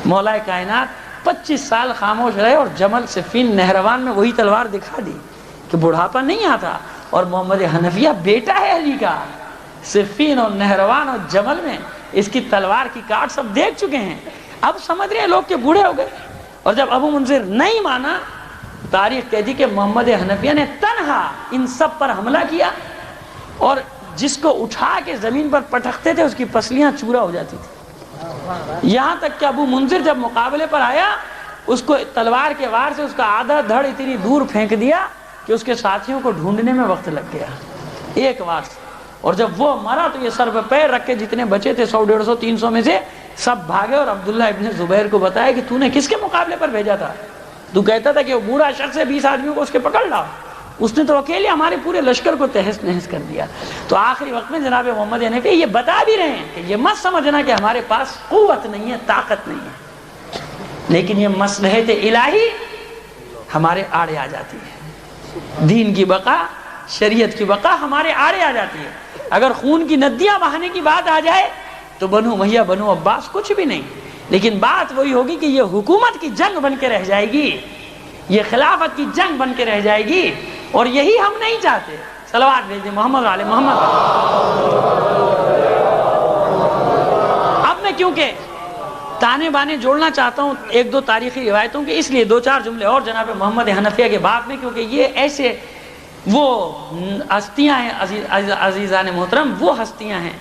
مولا کائنات 25 سال خاموش رہے اور جمل صفین نہروان میں وہی تلوار دکھا دی کہ بڑھاپا نہیں آتا. اور محمد حنفیہ بیٹا ہے علی کا, صفین اور نہروان اور جمل میں اس کی تلوار کی کاٹ سب دیکھ چکے ہیں. اب سمجھ رہے ہیں لوگ کہ بوڑھے ہو گئے. اور جب ابو منذر نہیں مانا, تاریخ کہتی کہ محمد حنفیہ نے تنہا ان سب پر حملہ کیا, اور جس کو اٹھا کے زمین پر پٹکتے تھے اس کی پسلیاں چورا ہو جاتی تھی. یہاں تک کہ ابو منذر جب مقابلے پر آیا اس کو تلوار کے وار سے اس کا آدھا دھڑ اتنی دور پھینک دیا کہ اس کے ساتھیوں کو ڈھونڈنے میں وقت لگ گیا ایک وار سے. اور جب وہ مرا تو یہ سر پہ پیر رکھ کے جتنے بچے تھے 100 150 300 میں سے سب بھاگے, اور عبداللہ ابن زبیر کو بتایا کہ تو نے کس کے مقابلے پر بھیجا تھا. تو کہتا تھا کہ وہ بوڑھا شخص ہے 20 آدمیوں کو اس کے پکڑ لاؤ, اس نے تو اکیلے ہمارے پورے لشکر کو تہس نہس کر دیا. تو آخری وقت میں جناب محمد حنفیہ یہ بتا بھی رہے ہیں کہ یہ مت سمجھنا کہ ہمارے پاس قوت نہیں ہے, طاقت نہیں ہے, لیکن یہ مصلحت الہی ہمارے آڑے آ جاتی ہے. دین کی بقا, شریعت کی بقا ہمارے آڑے آ جاتی ہے. اگر خون کی ندیاں بہانے کی بات آ جائے تو بنو امیہ بنو عباس کچھ بھی نہیں, لیکن بات وہی ہوگی کہ یہ حکومت کی جنگ بن کے رہ جائے گی, یہ خلافت کی جنگ بن کے رہ جائے گی, اور یہی ہم نہیں چاہتے. صلوات بھیج دیں محمد علیہ محمد. اب میں کیونکہ تانے بانے جوڑنا چاہتا ہوں ایک دو تاریخی روایتوں کے, اس لیے 2-4 جملے اور جناب محمد حنفیہ کے باب میں, کیونکہ یہ ایسے وہ ہستیاں ہیں عزیزان محترم, وہ ہستیاں ہیں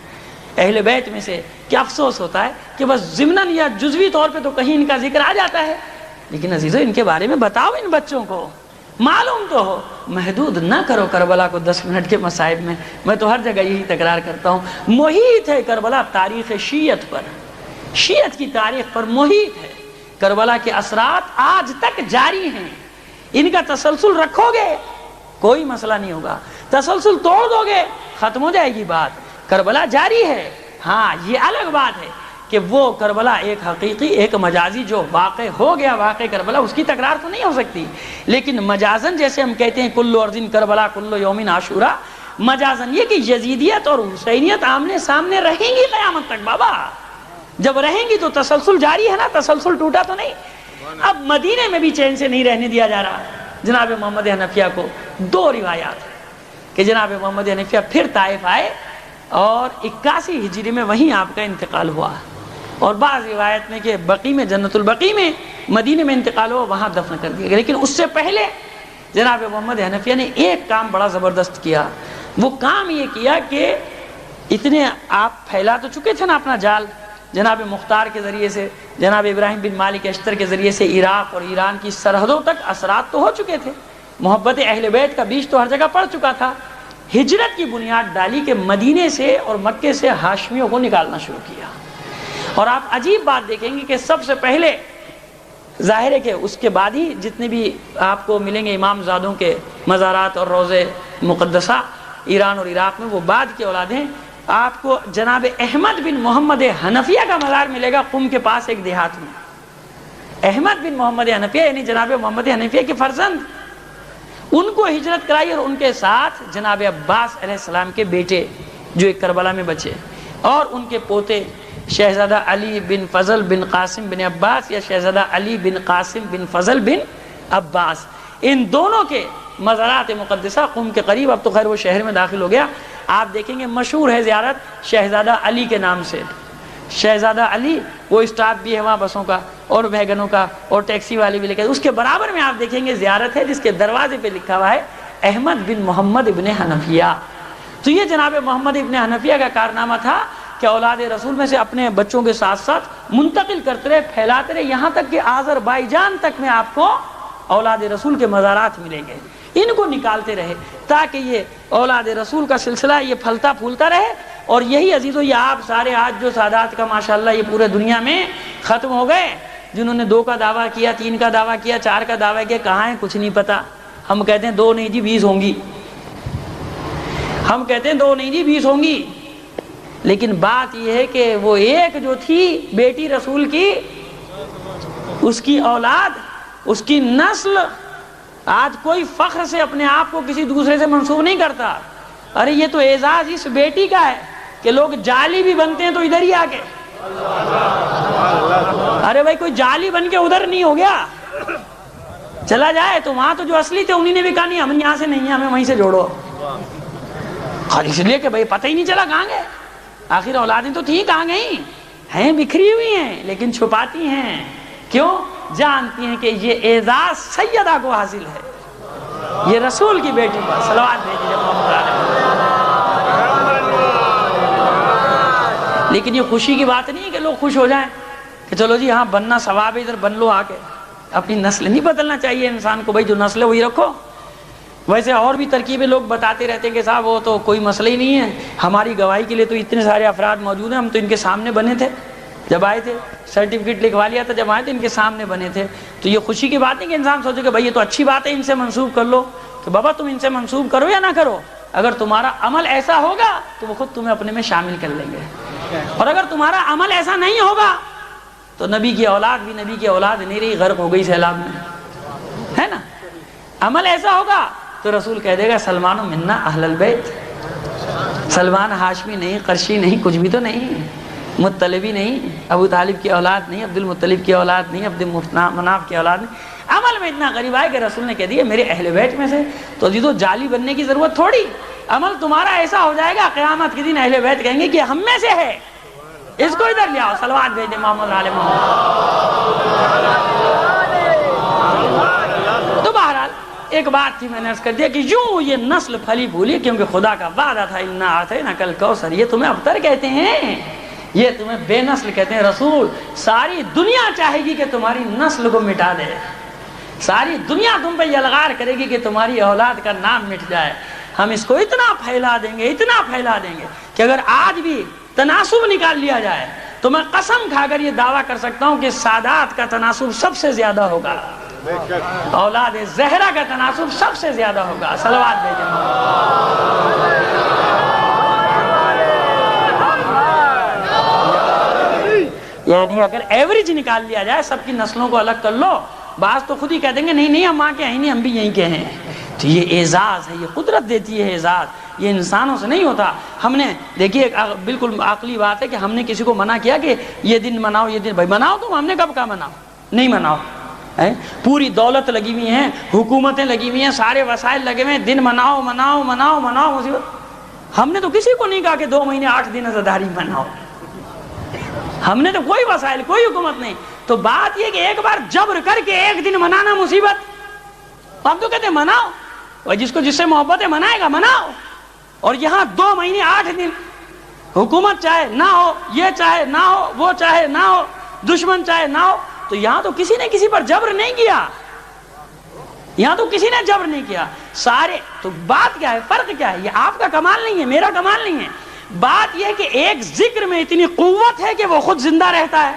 اہل بیت میں سے کہ افسوس ہوتا ہے کہ بس ضمناً یا جزوی طور پہ تو کہیں ان کا ذکر آ جاتا ہے, لیکن عزیزو ان کے بارے میں بتاؤ ان بچوں کو. معلوم تو ہو، محدود نہ کرو کربلا کو 10 منٹ کے مصائب میں تو ہر جگہ یہی تکرار کرتا ہوں، محیط ہے کربلا تاریخ شیعت پر، شیعت کی تاریخ پر محیط ہے۔ کربلا کے اثرات آج تک جاری ہیں، ان کا تسلسل رکھو گے کوئی مسئلہ نہیں ہوگا، تسلسل توڑ دو گے ختم ہو جائے گی بات۔ کربلا جاری ہے، ہاں یہ الگ بات ہے کہ وہ کربلا ایک حقیقی ایک مجازی جو واقع ہو گیا، واقع کربلا، اس کی تکرار تو نہیں ہو سکتی، لیکن مجازن جیسے ہم کہتے ہیں کلو ارضٍ کربلا کلو یومٍ عاشورا، مجازن یہ کہ یزیدیت اور حسینیت آمنے سامنے رہیں گی قیامت تک بابا، جب رہیں گی تو تسلسل جاری ہے نا، تسلسل ٹوٹا تو نہیں۔ اب مدینے میں بھی چین سے نہیں رہنے دیا جا رہا۔ جناب محمد حنفیہ کو 2 روایات کہ جناب محمد حنفیہ پھر طائف آئے اور 81 ہجری میں وہیں آپ کا انتقال ہوا، اور بعض روایت میں کہ بقی میں، جنت البقی میں، مدینے میں انتقال ہوا، وہاں دفن کر دیا گیا۔ لیکن اس سے پہلے جناب محمد حنفیہ نے ایک کام بڑا زبردست کیا، وہ کام یہ کیا کہ اتنے آپ پھیلا تو چکے تھے نا اپنا جال، جناب مختار کے ذریعے سے، جناب ابراہیم بن مالک اشتر کے ذریعے سے عراق اور ایران کی سرحدوں تک اثرات تو ہو چکے تھے، محبت اہل بیت کا بیج تو ہر جگہ پڑ چکا تھا۔ ہجرت کی بنیاد ڈالی کہ مدینے سے اور مکے سے ہاشمیوں کو نکالنا شروع کیا، اور آپ عجیب بات دیکھیں گے کہ سب سے پہلے ظاہر ہے کہ اس کے بعد ہی جتنے بھی آپ کو ملیں گے امام زادوں کے مزارات اور روضے مقدسہ ایران اور عراق میں، وہ بعد کی اولاد ہیں۔ آپ کو جناب احمد بن محمد حنفیہ کا مزار ملے گا قم کے پاس ایک دیہات میں، احمد بن محمد حنفیہ یعنی جناب محمد حنفیہ کے فرزند، ان کو ہجرت کرائی، اور ان کے ساتھ جناب عباس علیہ السلام کے بیٹے جو ایک کربلا میں بچے، اور ان کے پوتے شہزادہ علی بن فضل بن قاسم بن عباس یا شہزادہ علی بن قاسم بن فضل بن عباس، ان دونوں کے مزارات مقدسہ قم کے قریب، اب تو خیر وہ شہر میں داخل ہو گیا، آپ دیکھیں گے مشہور ہے زیارت شہزادہ علی کے نام سے، شہزادہ علی وہ اسٹاف بھی ہے وہاں بسوں کا اور ویگنوں کا اور ٹیکسی والے بھی لے کے، اس کے برابر میں آپ دیکھیں گے زیارت ہے جس کے دروازے پہ لکھا ہوا ہے احمد بن محمد ابن حنفیہ۔ تو یہ جناب محمد ابن حنفیہ کا کارنامہ تھا کہ اولاد رسول میں سے اپنے بچوں کے ساتھ ساتھ منتقل کرتے رہے، پھیلاتے رہے، یہاں تک کہ آذربائیجان تک میں آپ کو اولاد رسول کے مزارات ملیں گے، ان کو نکالتے رہے تاکہ یہ اولاد رسول کا سلسلہ یہ پھلتا پھولتا رہے۔ اور یہی عزیزو یہ آپ سارے آج جو سادات کا ماشاءاللہ یہ پورے دنیا میں ختم ہو گئے، جنہوں نے 2 کا دعویٰ کیا، 3 کا دعویٰ کیا، 4 کا دعویٰ کیا، کہاں ہیں کچھ نہیں پتا۔ ہم کہتے ہیں 2 نہیں جی 20 ہوں گی، ہم کہتے ہیں 2 نہیں جی 20 ہوں گی، لیکن بات یہ ہے کہ وہ ایک جو تھی بیٹی رسول کی، اس کی اولاد، اس کی نسل، آج کوئی فخر سے اپنے آپ کو کسی دوسرے سے منسوب نہیں کرتا۔ ارے یہ تو اعزاز اس بیٹی کا ہے کہ لوگ جعلی بھی بنتے ہیں تو ادھر ہی آگے، ارے بھائی کوئی جعلی بن کے ادھر نہیں ہو گیا، چلا جائے تو وہاں تو جو اصلی تھے انہی نے بھی کہا نہیں ہم یہاں سے نہیں ہیں، ہمیں وہیں سے جوڑو، اس لیے کہ بھائی پتہ ہی نہیں چلا کہاں گئے، آخر اولادیں تو تھیں کہاں گئیں ہیں، بکھری ہوئی ہیں لیکن چھپاتی ہیں، کیوں؟ جانتی ہیں کہ یہ اعزاز سیدہ کو حاصل ہے، یہ رسول کی بیٹی پر صلوات بھیجیے محمد علیہ۔ لیکن یہ خوشی کی بات نہیں ہے کہ لوگ خوش ہو جائیں کہ چلو جی ہاں بننا ثواب ہے ادھر بن لو آ کے، اپنی نسل نہیں بدلنا چاہیے انسان کو، بھائی جو نسل ہے وہی رکھو۔ ویسے اور بھی ترکیبیں لوگ بتاتے رہتے ہیں کہ صاحب وہ تو کوئی مسئلہ ہی نہیں ہے، ہماری گواہی کے لیے تو اتنے سارے افراد موجود ہیں، ہم تو ان کے سامنے بنے تھے جب آئے تھے، سرٹیفکیٹ لکھوا لیا تھا جب آئے تھے ان کے سامنے بنے تھے۔ تو یہ خوشی کی بات نہیں کہ انسان سوچے کہ بھائی یہ تو اچھی بات ہے ان سے منسوب کر لو، کہ بابا تم ان سے منسوب کرو یا نہ کرو، اگر تمہارا عمل ایسا ہوگا تو وہ خود تمہیں اپنے میں شامل کر لیں گے، اور اگر تمہارا عمل ایسا نہیں ہوگا تو نبی کی اولاد بھی نبی کی اولاد نہیں رہی، غرق ہو گئی سیلاب میں، ہے نا۔ عمل ایسا ہوگا تو رسول کہہ دے گا سلمان منا اہل البیت، سلمان ہاشمی نہیں، قرشی نہیں، کچھ بھی تو نہیں، مطلبی نہیں، ابو طالب کی اولاد نہیں، عبد المطلب کی اولاد نہیں، عبد مناف کی اولاد نہیں۔ عمل میں اتنا قریب آئے کہ رسول نے کہہ دیا میرے اہل بیت میں سے، تو جی تو جعلی بننے کی ضرورت تھوڑی، عمل تمہارا ایسا ہو جائے گا قیامت کے دن اہل بیت کہیں گے کہ ہم میں سے ہے، اس کو ادھر لے آؤ، صلوات بھیج دیں محمد علیہ محمد۔ تو بہرحال ایک بات تھی میں نے عرض کر دیا کہ یوں یہ نسل پھلی پھولی، کیونکہ خدا کا وعدہ تھا انا اعطیناک الکوثر، یہ تمہیں ابتر کہتے ہیں، یہ تمہیں بے نسل کہتے ہیں۔ رسول ساری دنیا چاہے گی کہ تمہاری نسل کو مٹا دے، ساری دنیا تم پہ یلغار کرے گی کہ تمہاری اولاد کا نام مٹ جائے. ہم اس کو اتنا پھیلا دیں گے کہ اگر آج بھی تناسب نکال لیا جائے تو میں قسم کھا کر یہ دعویٰ کر سکتا ہوں کہ سادات کا تناسب سب سے زیادہ ہوگا, اولاد زہرا کا تناسب سب سے زیادہ ہوگا. صلوات بھیجیں. یعنی اگر ایوریج نکال لیا جائے, سب کی نسلوں کو الگ کر لو, بعض تو خود ہی کہہ دیں گے نہیں ہم وہاں کے ہیں نہیں, ہم بھی یہیں کے ہیں. تو یہ اعزاز ہے, یہ قدرت دیتی ہے اعزاز, یہ انسانوں سے نہیں ہوتا. ہم نے دیکھیے بالکل عقلی بات ہے کہ ہم نے کسی کو منع کیا کہ یہ دن مناؤ, یہ دن بھائی مناؤ, تم, ہم نے کب کہا مناؤ, نہیں مناؤ. پوری دولت لگی ہوئی ہیں, حکومتیں لگی ہوئی ہیں, سارے وسائل لگے ہوئے ہیں, دن مناؤ مناؤ مناؤ مناؤ مصیبت. ہم نے تو کسی کو نہیں کہا کہ 2 مہینے 8 دن عزاداری مناؤ, ہم نے تو کوئی وسائل کوئی حکومت نہیں. تو بات یہ کہ ایک بار جبر کر کے ایک دن منانا مصیبت. ہم تو کہتے ہیں مناؤ, اور جس کو جس سے محبت ہے منائے گا مناؤ. اور یہاں 2 مہینے 8 دن حکومت چاہے نہ ہو, یہ چاہے نہ ہو, وہ چاہے نہ ہو, دشمن چاہے نہ ہو, تو یہاں تو کسی نے کسی پر جبر نہیں کیا, یہاں تو کسی نے جبر نہیں کیا. سارے تو بات کیا ہے, فرق کیا ہے, یہ آپ کا کمال نہیں ہے, میرا کمال نہیں ہے. بات یہ کہ ایک ذکر میں اتنی قوت ہے کہ وہ خود زندہ رہتا ہے,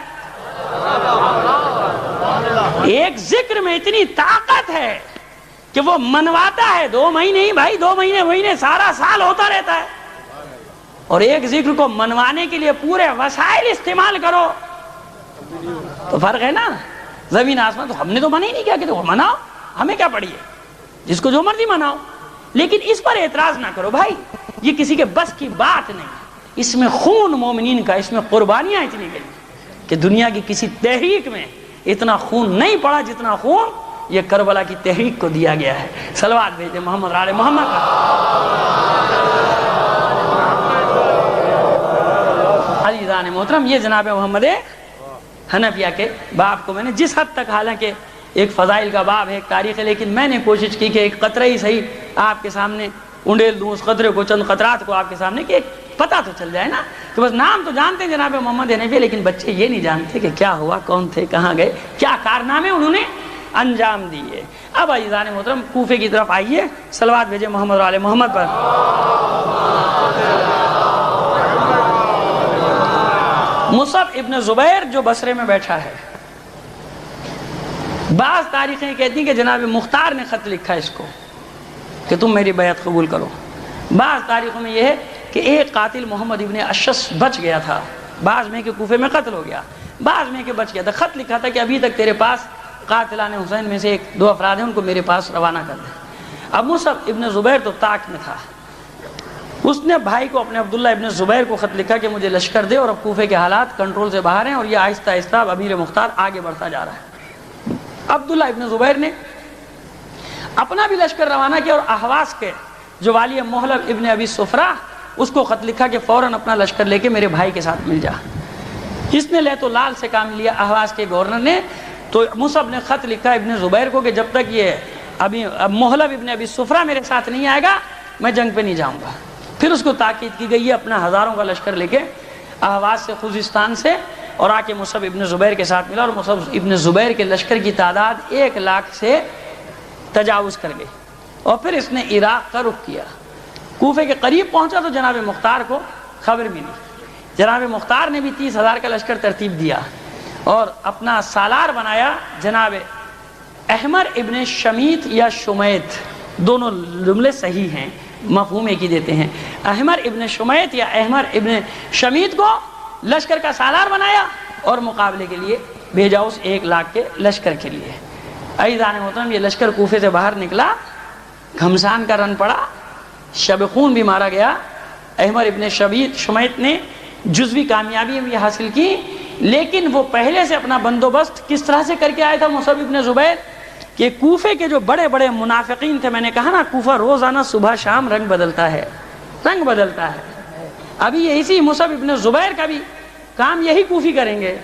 ایک ذکر میں اتنی طاقت ہے کہ وہ منواتا ہے. 2 مہینے ہی بھائی, 2 مہینے سارا سال ہوتا رہتا ہے. اور ایک ذکر کو منوانے کے لیے پورے وسائل استعمال کرو, تو فرق ہے نا, زمین آسمان. تو ہم نے تو منع ہی نہیں کیا کہ وہ مناؤ, ہمیں کیا پڑی ہے, جس کو جو مرضی مناؤ. لیکن اس پر اعتراض نہ کرو بھائی, یہ کسی کے بس کی بات نہیں. اس میں خون مومنین کا, اس میں قربانیاں اتنی گئی کہ دنیا کی کسی تحریک میں اتنا خون نہیں پڑا جتنا خون یہ کربلا کی تحریک کو دیا گیا ہے. صلوات بھیجیں محمد آل محمد کا. عزیزان محترم, یہ جناب محمد حنفیہ کے باب کو میں نے جس حد تک, حالانکہ ایک فضائل کا باب ہے, ایک تاریخ ہے, لیکن میں نے کوشش کی کہ ایک قطرہ ہی صحیح آپ کے سامنے انڈیل دوں, اس قطرے کو, چند قطرات کو آپ کے سامنے, کہ پتہ تو چل جائے نا. کہ بس نام تو جانتے ہیں جناب محمد حنفیہ, لیکن بچے یہ نہیں جانتے کہ کیا ہوا, کون تھے, کہاں گئے, کیا کارنامے انہوں نے انجام دیے. اب عزیزان محترم کوفے کی طرف آئیے. صلوات بھیجیں محمد آل محمد پر. مصعب ابن زبیر جو بصرے میں بیٹھا ہے, بعض تاریخیں کہتی ہیں کہ جناب مختار نے خط لکھا اس کو کہ تم میری بیعت قبول کرو. بعض تاریخوں میں یہ ہے کہ ایک قاتل محمد ابن اشش بچ گیا تھا, بعض میں کہ کوفے میں قتل ہو گیا, بعض میں کہ بچ گیا تھا. خط لکھا تھا کہ ابھی تک تیرے پاس قاتلان حسین میں سے 1-2 افراد ہیں, ان کو میرے پاس روانہ کر دیں. اب مصعب ابن زبیر تو طاق میں تھا, اس نے بھائی کو, اپنے عبداللہ ابن زبیر کو خط لکھا کہ مجھے لشکر دے, اور اب کوفے کے حالات کنٹرول سے باہر ہیں, اور یہ آہستہ آہستہ امیر مختار آگے بڑھتا جا رہا ہے. عبداللہ ابن زبیر نے اپنا بھی لشکر روانہ کیا, اور احواز کے جو والی محلب ابن ابی صفرہ, اس کو خط لکھا کہ فوراً اپنا لشکر لے کے میرے بھائی کے ساتھ مل جا. اس نے لیت و لال سے کام لیا احواز کے گورنر نے. تو مصعب نے خط لکھا ابن زبیر کو کہ جب تک یہ محلب ابن ابی صفرہ میرے ساتھ نہیں آئے گا میں جنگ پہ نہیں جاؤں گا. پھر اس کو تاکید کی گئی ہے اپنا ہزاروں کا لشکر لے کے احواز سے, خوزستان سے, اور آ کے مصعب ابن زبیر کے ساتھ ملا. اور مصعب ابن زبیر کے لشکر کی تعداد 1 لاکھ سے تجاوز کر گئی. اور پھر اس نے عراق کا رخ کیا, کوفے کے قریب پہنچا تو جناب مختار کو خبر ملی. جناب مختار نے بھی 30,000 کا لشکر ترتیب دیا اور اپنا سالار بنایا جناب احمر ابن شمیت یا شمیت, دونوں جملے صحیح ہیں, مفہوم ایک ہی دیتے ہیں. احمر ابن شمیت یا احمر ابن شمیت کو لشکر کا سالار بنایا اور مقابلے کے لیے بھیجا اس 1 لاکھ کے لشکر کے لیے. عزیزان محترم, یہ لشکر کوفے سے باہر نکلا, گھمسان کا رن پڑا, شب خون بھی مارا گیا. احمر ابن شمیت نے جزوی کامیابی بھی حاصل کی, لیکن وہ پہلے سے اپنا بندوبست کس طرح سے کر کے آیا تھا مصعب ابن زبیر, کہ کوفے کے جو بڑے بڑے منافقین تھے, میں نے کہا نا کوفہ روزانہ صبح شام رنگ بدلتا ہے, رنگ بدلتا ہے. ابھی یہ اسی مصعب ابن زبیر کا بھی کام یہی کوفی کریں گے,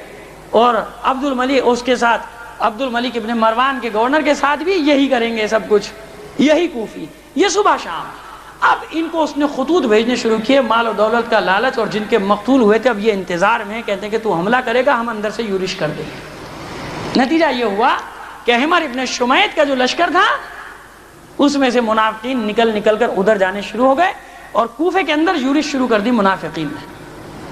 اور عبد الملک اس کے ساتھ, عبد الملک ابن مروان کے گورنر کے ساتھ بھی یہی کریں گے, سب کچھ یہی کوفی, یہ صبح شام. اب ان کو اس نے خطوط بھیجنے شروع کیے, مال و دولت کا لالچ, اور جن کے مقتول ہوئے تھے اب یہ انتظار میں, کہتے ہیں کہ تو حملہ کرے گا, ہم اندر سے یورش کر دیں گے. نتیجہ یہ ہوا کہ احمر ابن شمیت کا جو لشکر تھا اس میں سے منافقین نکل کر ادھر جانے شروع ہو گئے، اور کوفے کے اندر یورش شروع کر دی منافقین نے۔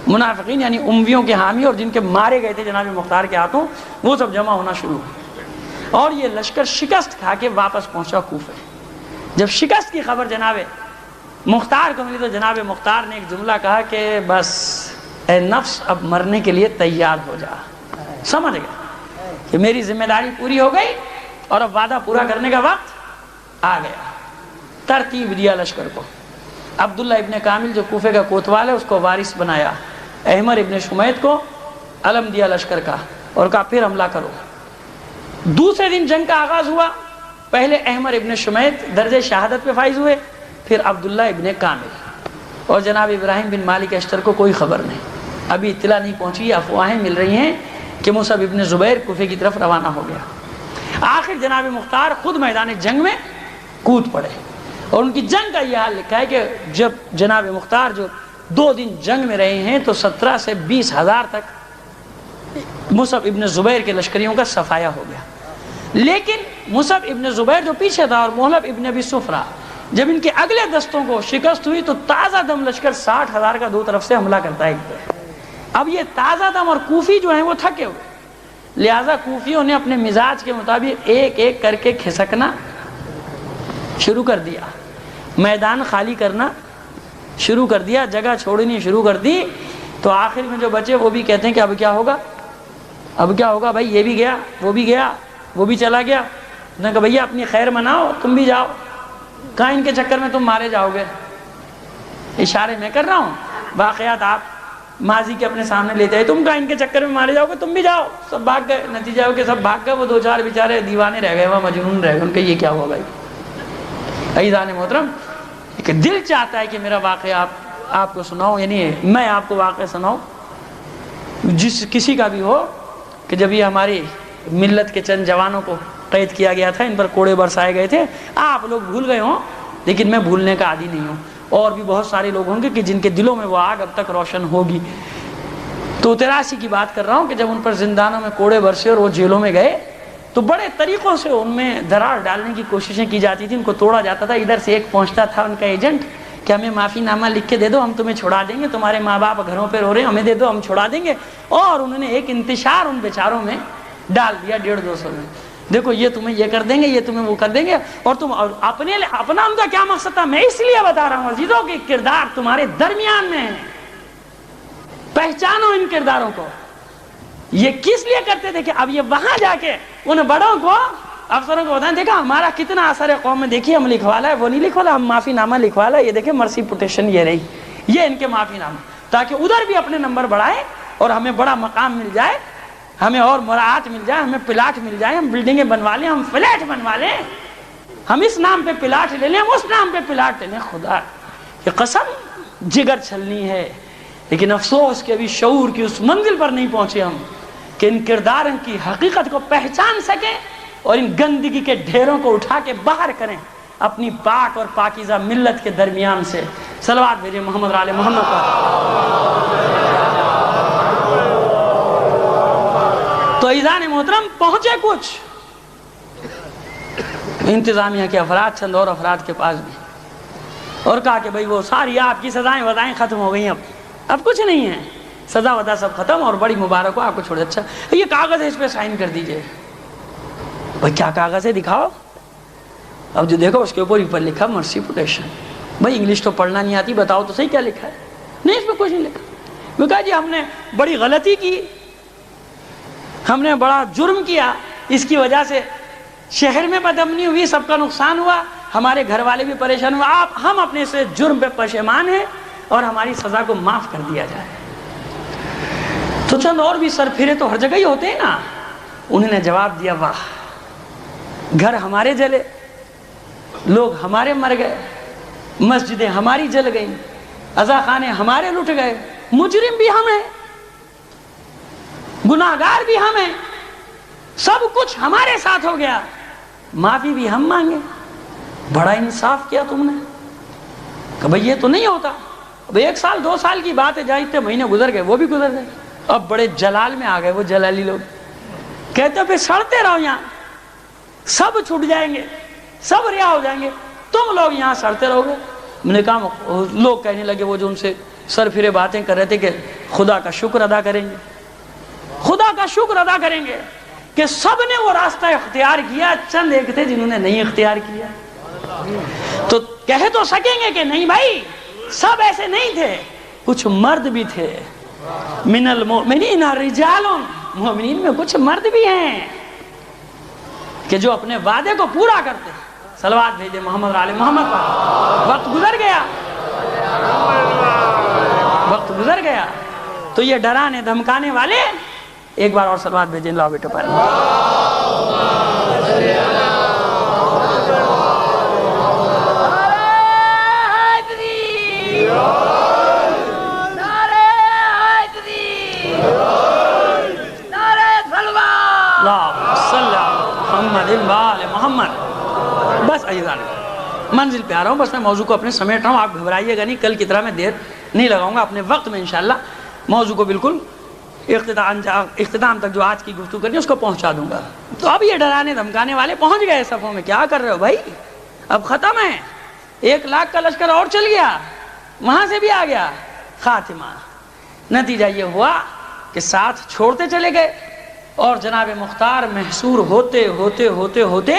منافقین یعنی امویوں کے حامی اور جن کے مارے گئے تھے جناب مختار کے ہاتھوں، وہ سب جمع ہونا شروع ہوئے، اور یہ لشکر شکست کھا کے واپس پہنچا کوفے۔ جب شکست کی خبر جناب مختار کو ملی تو جناب مختار نے ایک جملہ کہا کہ بس اے نفس اب مرنے کے لیے تیار ہو جا۔ سمجھ گئے کہ میری ذمہ داری پوری ہو گئی اور اب وعدہ پورا کرنے کا وقت آ گیا۔ ترتیب دیا لشکر کو، عبداللہ ابن کامل جو کوفے کا کوتوال ہے اس کو وارث بنایا، احمر ابن شمیت کو علم دیا لشکر کا اور کہا پھر حملہ کرو۔ دوسرے دن جنگ کا آغاز ہوا، پہلے احمر ابن شمیت درجہ شہادت پہ فائز ہوئے، پھر عبداللہ ابن کامل، اور جناب ابراہیم بن مالک اشتر کو کوئی خبر نہیں، ابھی اطلاع نہیں پہنچی، افواہیں مل رہی ہیں کہ مصعب ابن زبیر کوفے کی طرف روانہ ہو گیا۔ آخر جناب مختار خود میدان جنگ میں کود پڑے، اور ان کی جنگ کا یہ حال لکھا ہے کہ جب جناب مختار جو 2 دن جنگ میں رہے ہیں تو 17 سے 20 ہزار تک مصعب ابن زبیر کے لشکریوں کا صفایا ہو گیا۔ لیکن مصعب ابن زبیر جو پیچھے تھا اور محلب ابن ابی صفرہ، جب ان کے اگلے دستوں کو شکست ہوئی تو تازہ دم لشکر 60 ہزار کا 2 طرف سے حملہ کرتا ہے۔ اب یہ تازہ دم اور کوفی جو ہیں وہ تھکے ہوئے، لہٰذا کوفیوں نے اپنے مزاج کے مطابق ایک ایک کر کے کھسکنا شروع کر دیا، میدان خالی کرنا شروع کر دیا، جگہ چھوڑنی شروع کر دی۔ تو آخر میں جو بچے وہ بھی کہتے ہیں کہ اب کیا ہوگا، اب کیا ہوگا بھائی، یہ بھی گیا وہ بھی گیا وہ بھی چلا گیا۔ انہوں نے کہا بھیا اپنی خیر مناؤ، تم بھی جاؤ، کہاں ان کے چکر میں تم مارے جاؤ گے۔ اشارے میں کر رہا ہوں، واقعات آپ ماضی کے اپنے سامنے لیتے ہیں، تم کہاں ان کے چکر میں مارے جاؤ گے، تم بھی جاؤ۔ سب بھاگ گئے، نتیجہ ہو کہ سب بھاگ گئے، وہ 2-4 بیچارے دیوانے رہ گئے، وہ مجنون رہ گئے، ان کا یہ کیا ہوا بھائی۔ عزیزان محترم، کہ دل چاہتا ہے کہ میرا واقعہ آپ کو سناؤ، یعنی میں آپ کو واقعہ سناؤں، جس کسی کا بھی ہو، کہ جب یہ ہماری ملت کے چند جوانوں کو قید کیا گیا تھا، ان پر کوڑے برسائے گئے تھے، آپ لوگ بھول گئے ہوں، لیکن میں بھولنے کا عادی نہیں ہوں، اور بھی بہت سارے لوگ ہوں گے کہ جن کے دلوں میں وہ آگ اب تک روشن ہوگی۔ تو 83 کی بات کر رہا ہوں کہ جب ان پر زندانوں میں کوڑے برسے اور وہ جیلوں میں گئے تو بڑے طریقوں سے ان میں درار ڈالنے کی کوششیں کی جاتی تھی، ان کو توڑا جاتا تھا۔ ادھر سے ایک پہنچتا تھا ان کا ایجنٹ کہ ہمیں معافی نامہ لکھ کے دے دو، ہم تمہیں چھڑا دیں گے، تمہارے ماں باپ گھروں پہ رو رہے ہیں، ہمیں دے دو، ہم چھڑا دیں گے۔ اور انہوں نے ایک انتشار ان بیچاروں میں ڈال دیا 150-200 میں، دیکھو یہ تمہیں یہ کر دیں گے، یہ تمہیں وہ کر دیں گے، اور تم اپنا ان کا کیا مقصد تھا، میں اس لیے بتا رہا ہوں عزیزوں کہ کردار تمہارے درمیان میں ہے، پہچانو ان کرداروں کو۔ یہ کس لیے کرتے تھے کہ اب یہ وہاں جا کے ان بڑوں کو، افسروں کو بتائیں، دیکھا ہمارا کتنا اثر ہے قوم میں، دیکھیے ہم لکھوالا ہے، وہ نہیں لکھوالا، ہم معافی نامہ لکھوالا ہے، یہ دیکھیں مرسی پٹیشن یہ رہی، یہ ان کے معافی نامہ، تاکہ ادھر بھی اپنے نمبر بڑھائے اور ہمیں بڑا مقام مل جائے، ہمیں اور مراعات مل جائے، ہمیں پلاٹ مل جائے، ہم بلڈنگیں بنوا لیں، ہم فلیٹ بنوا لیں، ہم اس نام پہ پلاٹ لے لیں، ہم اس نام پہ پلاٹ لے لیں۔ خدا کی قسم جگر چھلنی ہے، لیکن افسوس کہ ابھی شعور کی اس منزل پر نہیں پہنچے ہم کہ ان کرداروں کی حقیقت کو پہچان سکیں اور ان گندگی کے ڈھیروں کو اٹھا کے باہر کریں اپنی پاک اور پاکیزہ ملت کے درمیان سے۔ صلوات بھیجیں محمد علی محمد پر۔ تو عزیزان محترم پہنچے کچھ انتظامیہ کے افراد، چند اور افراد کے پاس بھی، اور کہا کہ بھئی وہ ساری آپ کی سزائیں وزائیں ختم ہو گئی، اب کچھ نہیں ہے، سزا وزا سب ختم، اور بڑی مبارک ہو آپ کو چھوڑ دے، اچھا یہ کاغذ ہے اس پہ سائن کر دیجئے۔ بھئی کیا کاغذ ہے دکھاؤ، اب جو دیکھو اس کے اوپر لکھا مرسی پروٹیکشن۔ بھئی انگلش تو پڑھنا نہیں آتی، بتاؤ تو صحیح کیا لکھا ہے۔ نہیں اس میں کچھ نہیں لکھا۔ وہ کہا جی ہم نے بڑی غلطی کی، ہم نے بڑا جرم کیا، اس کی وجہ سے شہر میں بدامنی ہوئی، سب کا نقصان ہوا، ہمارے گھر والے بھی پریشان ہوئے، ہم اپنے سے جرم پہ پشیمان ہیں اور ہماری سزا کو معاف کر دیا جائے۔ تو چند اور بھی سر پھرے تو ہر جگہ ہی ہوتے ہیں نا۔ انہوں نے جواب دیا واہ، گھر ہمارے جلے، لوگ ہمارے مر گئے، مسجدیں ہماری جل گئیں، عزا خانے ہمارے لٹ گئے، مجرم بھی ہم ہیں، گناہگار بھی ہم ہیں، سب کچھ ہمارے ساتھ ہو گیا، معافی بھی ہم مانگے۔ بڑا انصاف کیا تم نے، کہ بھئی یہ تو نہیں ہوتا، اب 1 سال 2 سال کی بات ہے، جائے اتنے مہینے گزر گئے، وہ بھی گزر گئے، اب بڑے جلال میں آ گئے وہ جلالی لوگ، کہتے پھر سڑتے رہو یہاں، سب چھوٹ جائیں گے، سب رہا ہو جائیں گے، تم لوگ یہاں سڑتے رہو گے۔ میں نے کہا لوگ کہنے لگے، وہ جو ان سے سر پھرے باتیں کر رہے تھے، کہ خدا کا شکر ادا کریں گے، خدا کا شکر ادا کریں گے کہ سب نے وہ راستہ اختیار کیا، چند ایک تھے جنہوں نے نہیں اختیار کیا۔ تو کہہ تو سکیں گے کہ نہیں بھائی سب ایسے نہیں تھے، کچھ مرد بھی تھے، من المؤمنین رجال، مومنین میں کچھ مرد بھی ہیں کہ جو اپنے وعدے کو پورا کرتے ہیں۔ صلوات بھیجے محمد علی محمد پر۔ وقت گزر گیا، وقت گزر گیا، تو یہ ڈرانے دھمکانے والے ایک بار اور صلوات بھیجیں لاؤ بیٹے پر۔ محمد بس آئیے منزل پہ آ رہا ہوں، بس میں موضوع کو اپنے سمیٹ رہا ہوں، آپ گھبرائیے گا نہیں، کل کی طرح میں دیر نہیں لگاؤں گا، اپنے وقت میں انشاءاللہ موضوع کو بالکل اختتام تک جو آج کی گفتگو کرنی ہے اس کو پہنچا دوں گا۔ تو اب یہ ڈرانے دھمکانے والے پہنچ گئے صفوں میں، کیا کر رہے ہو بھائی، اب ختم ہے، 1,00,000 کا لشکر اور چل گیا، وہاں سے بھی آ گیا۔ خاتمہ نتیجہ یہ ہوا کہ ساتھ چھوڑتے چلے گئے، اور جناب مختار محصور ہوتے ہوتے ہوتے ہوتے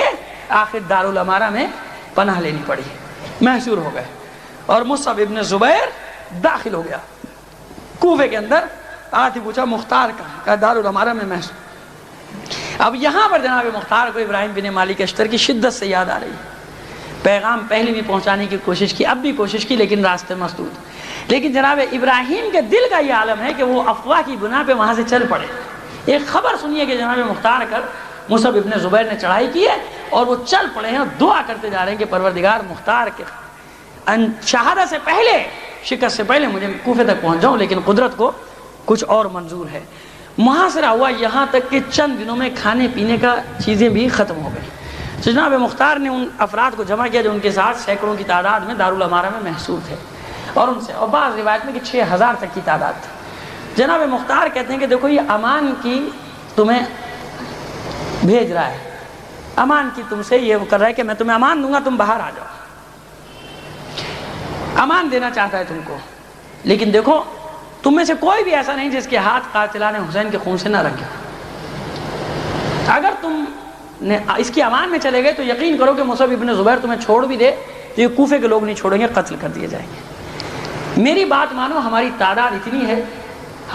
آخر دارالامارہ میں پناہ لینی پڑی، محصور ہو گئے، اور مصعب ابن زبیر داخل ہو گیا کوفے کے اندر۔ آتی پوچھا مختار کا دارالامارہ میں محصور۔ اب یہاں پر جناب مختار کو ابراہیم بن مالک اشتر کی شدت سے یاد آ رہی، پیغام پہلے بھی پہنچانے کی کوشش کی، اب بھی کوشش کی، لیکن راستے مسدود۔ لیکن جناب ابراہیم کے دل کا یہ عالم ہے کہ وہ افواہ کی بنا پہ وہاں سے چل پڑے۔ ایک خبر سنیے کہ جناب مختار کر مصعب ابن زبیر نے چڑھائی کی ہے، اور وہ چل پڑے ہیں، اور دعا کرتے جا رہے ہیں کہ پروردگار مختار کے شہادت سے پہلے، شکست سے پہلے مجھے کوفے تک پہنچ جاؤں، لیکن قدرت کو کچھ اور منظور ہے۔ محاصرہ ہوا یہاں تک کہ چند دنوں میں کھانے پینے کا چیزیں بھی ختم ہو گئی۔ جناب مختار نے ان افراد کو جمع کیا جو ان کے ساتھ سینکڑوں کی تعداد میں دارالامارہ میں محصور تھے، اور ان سے، اور بعض روایت میں کہ 6,000 تک کی تعداد تھی۔ جناب مختار کہتے ہیں کہ دیکھو یہ امان کی تمہیں بھیج رہا ہے، امان کی تم سے یہ کر رہا ہے کہ میں تمہیں امان دوں گا، تم باہر آ جاؤ، امان دینا چاہتا ہے تم کو، لیکن دیکھو تم میں سے کوئی بھی ایسا نہیں جس کے ہاتھ قاتلان حسین کے خون سے نہ رنگے۔ اگر تم نے اس کی امان میں چلے گئے تو یقین کرو کہ مصعب ابن زبیر تمہیں چھوڑ بھی دے تو یہ کوفے کے لوگ نہیں چھوڑیں گے، قتل کر دیے جائیں گے۔ میری بات مانو، ہماری تعداد اتنی ہے،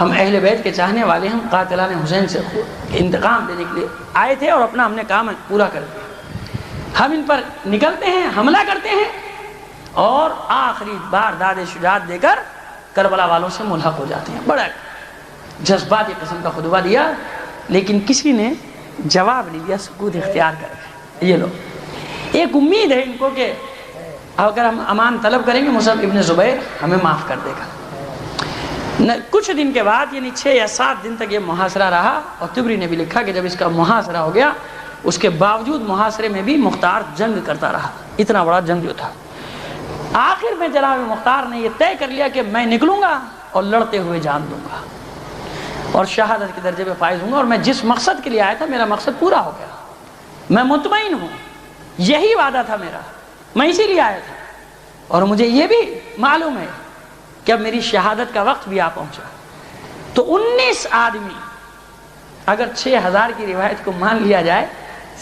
ہم اہل بیت کے چاہنے والے، ہم قاتلان حسین سے انتقام لینے کے لیے آئے تھے، اور اپنا ہم نے کام پورا کر دیا۔ ہم ان پر نکلتے ہیں، حملہ کرتے ہیں، اور آخری بار داد شجاعت دے کر کربلا والوں سے ملحق ہو جاتے ہیں۔ بڑا جذباتی قسم کا خطبہ دیا، لیکن کسی نے جواب نہیں دیا، سکوت اختیار کر گئے۔ یہ لوگ ایک امید ہے ان کو کہ اگر ہم امان طلب کریں گے مصعب ابن زبیر ہمیں معاف کر دے گا۔ کچھ دن کے بعد، یعنی 6 یا 7 دن تک یہ محاصرہ رہا، اور طبری نے بھی لکھا کہ جب اس کا محاصرہ ہو گیا، اس کے باوجود محاصرے میں بھی مختار جنگ کرتا رہا، اتنا بڑا جنگ جو تھا۔ آخر میں جناب مختار نے یہ طے کر لیا کہ میں نکلوں گا اور لڑتے ہوئے جان دوں گا، اور شہادت کے درجے پہ فائز ہوں گا، اور میں جس مقصد کے لیے آیا تھا میرا مقصد پورا ہو گیا، میں مطمئن ہوں، یہی وعدہ تھا میرا، میں اسی لیے آیا تھا، اور مجھے یہ بھی معلوم ہے کہ اب میری شہادت کا وقت بھی آ پہنچا۔ تو 19 آدمی، اگر 6,000 کی روایت کو مان لیا جائے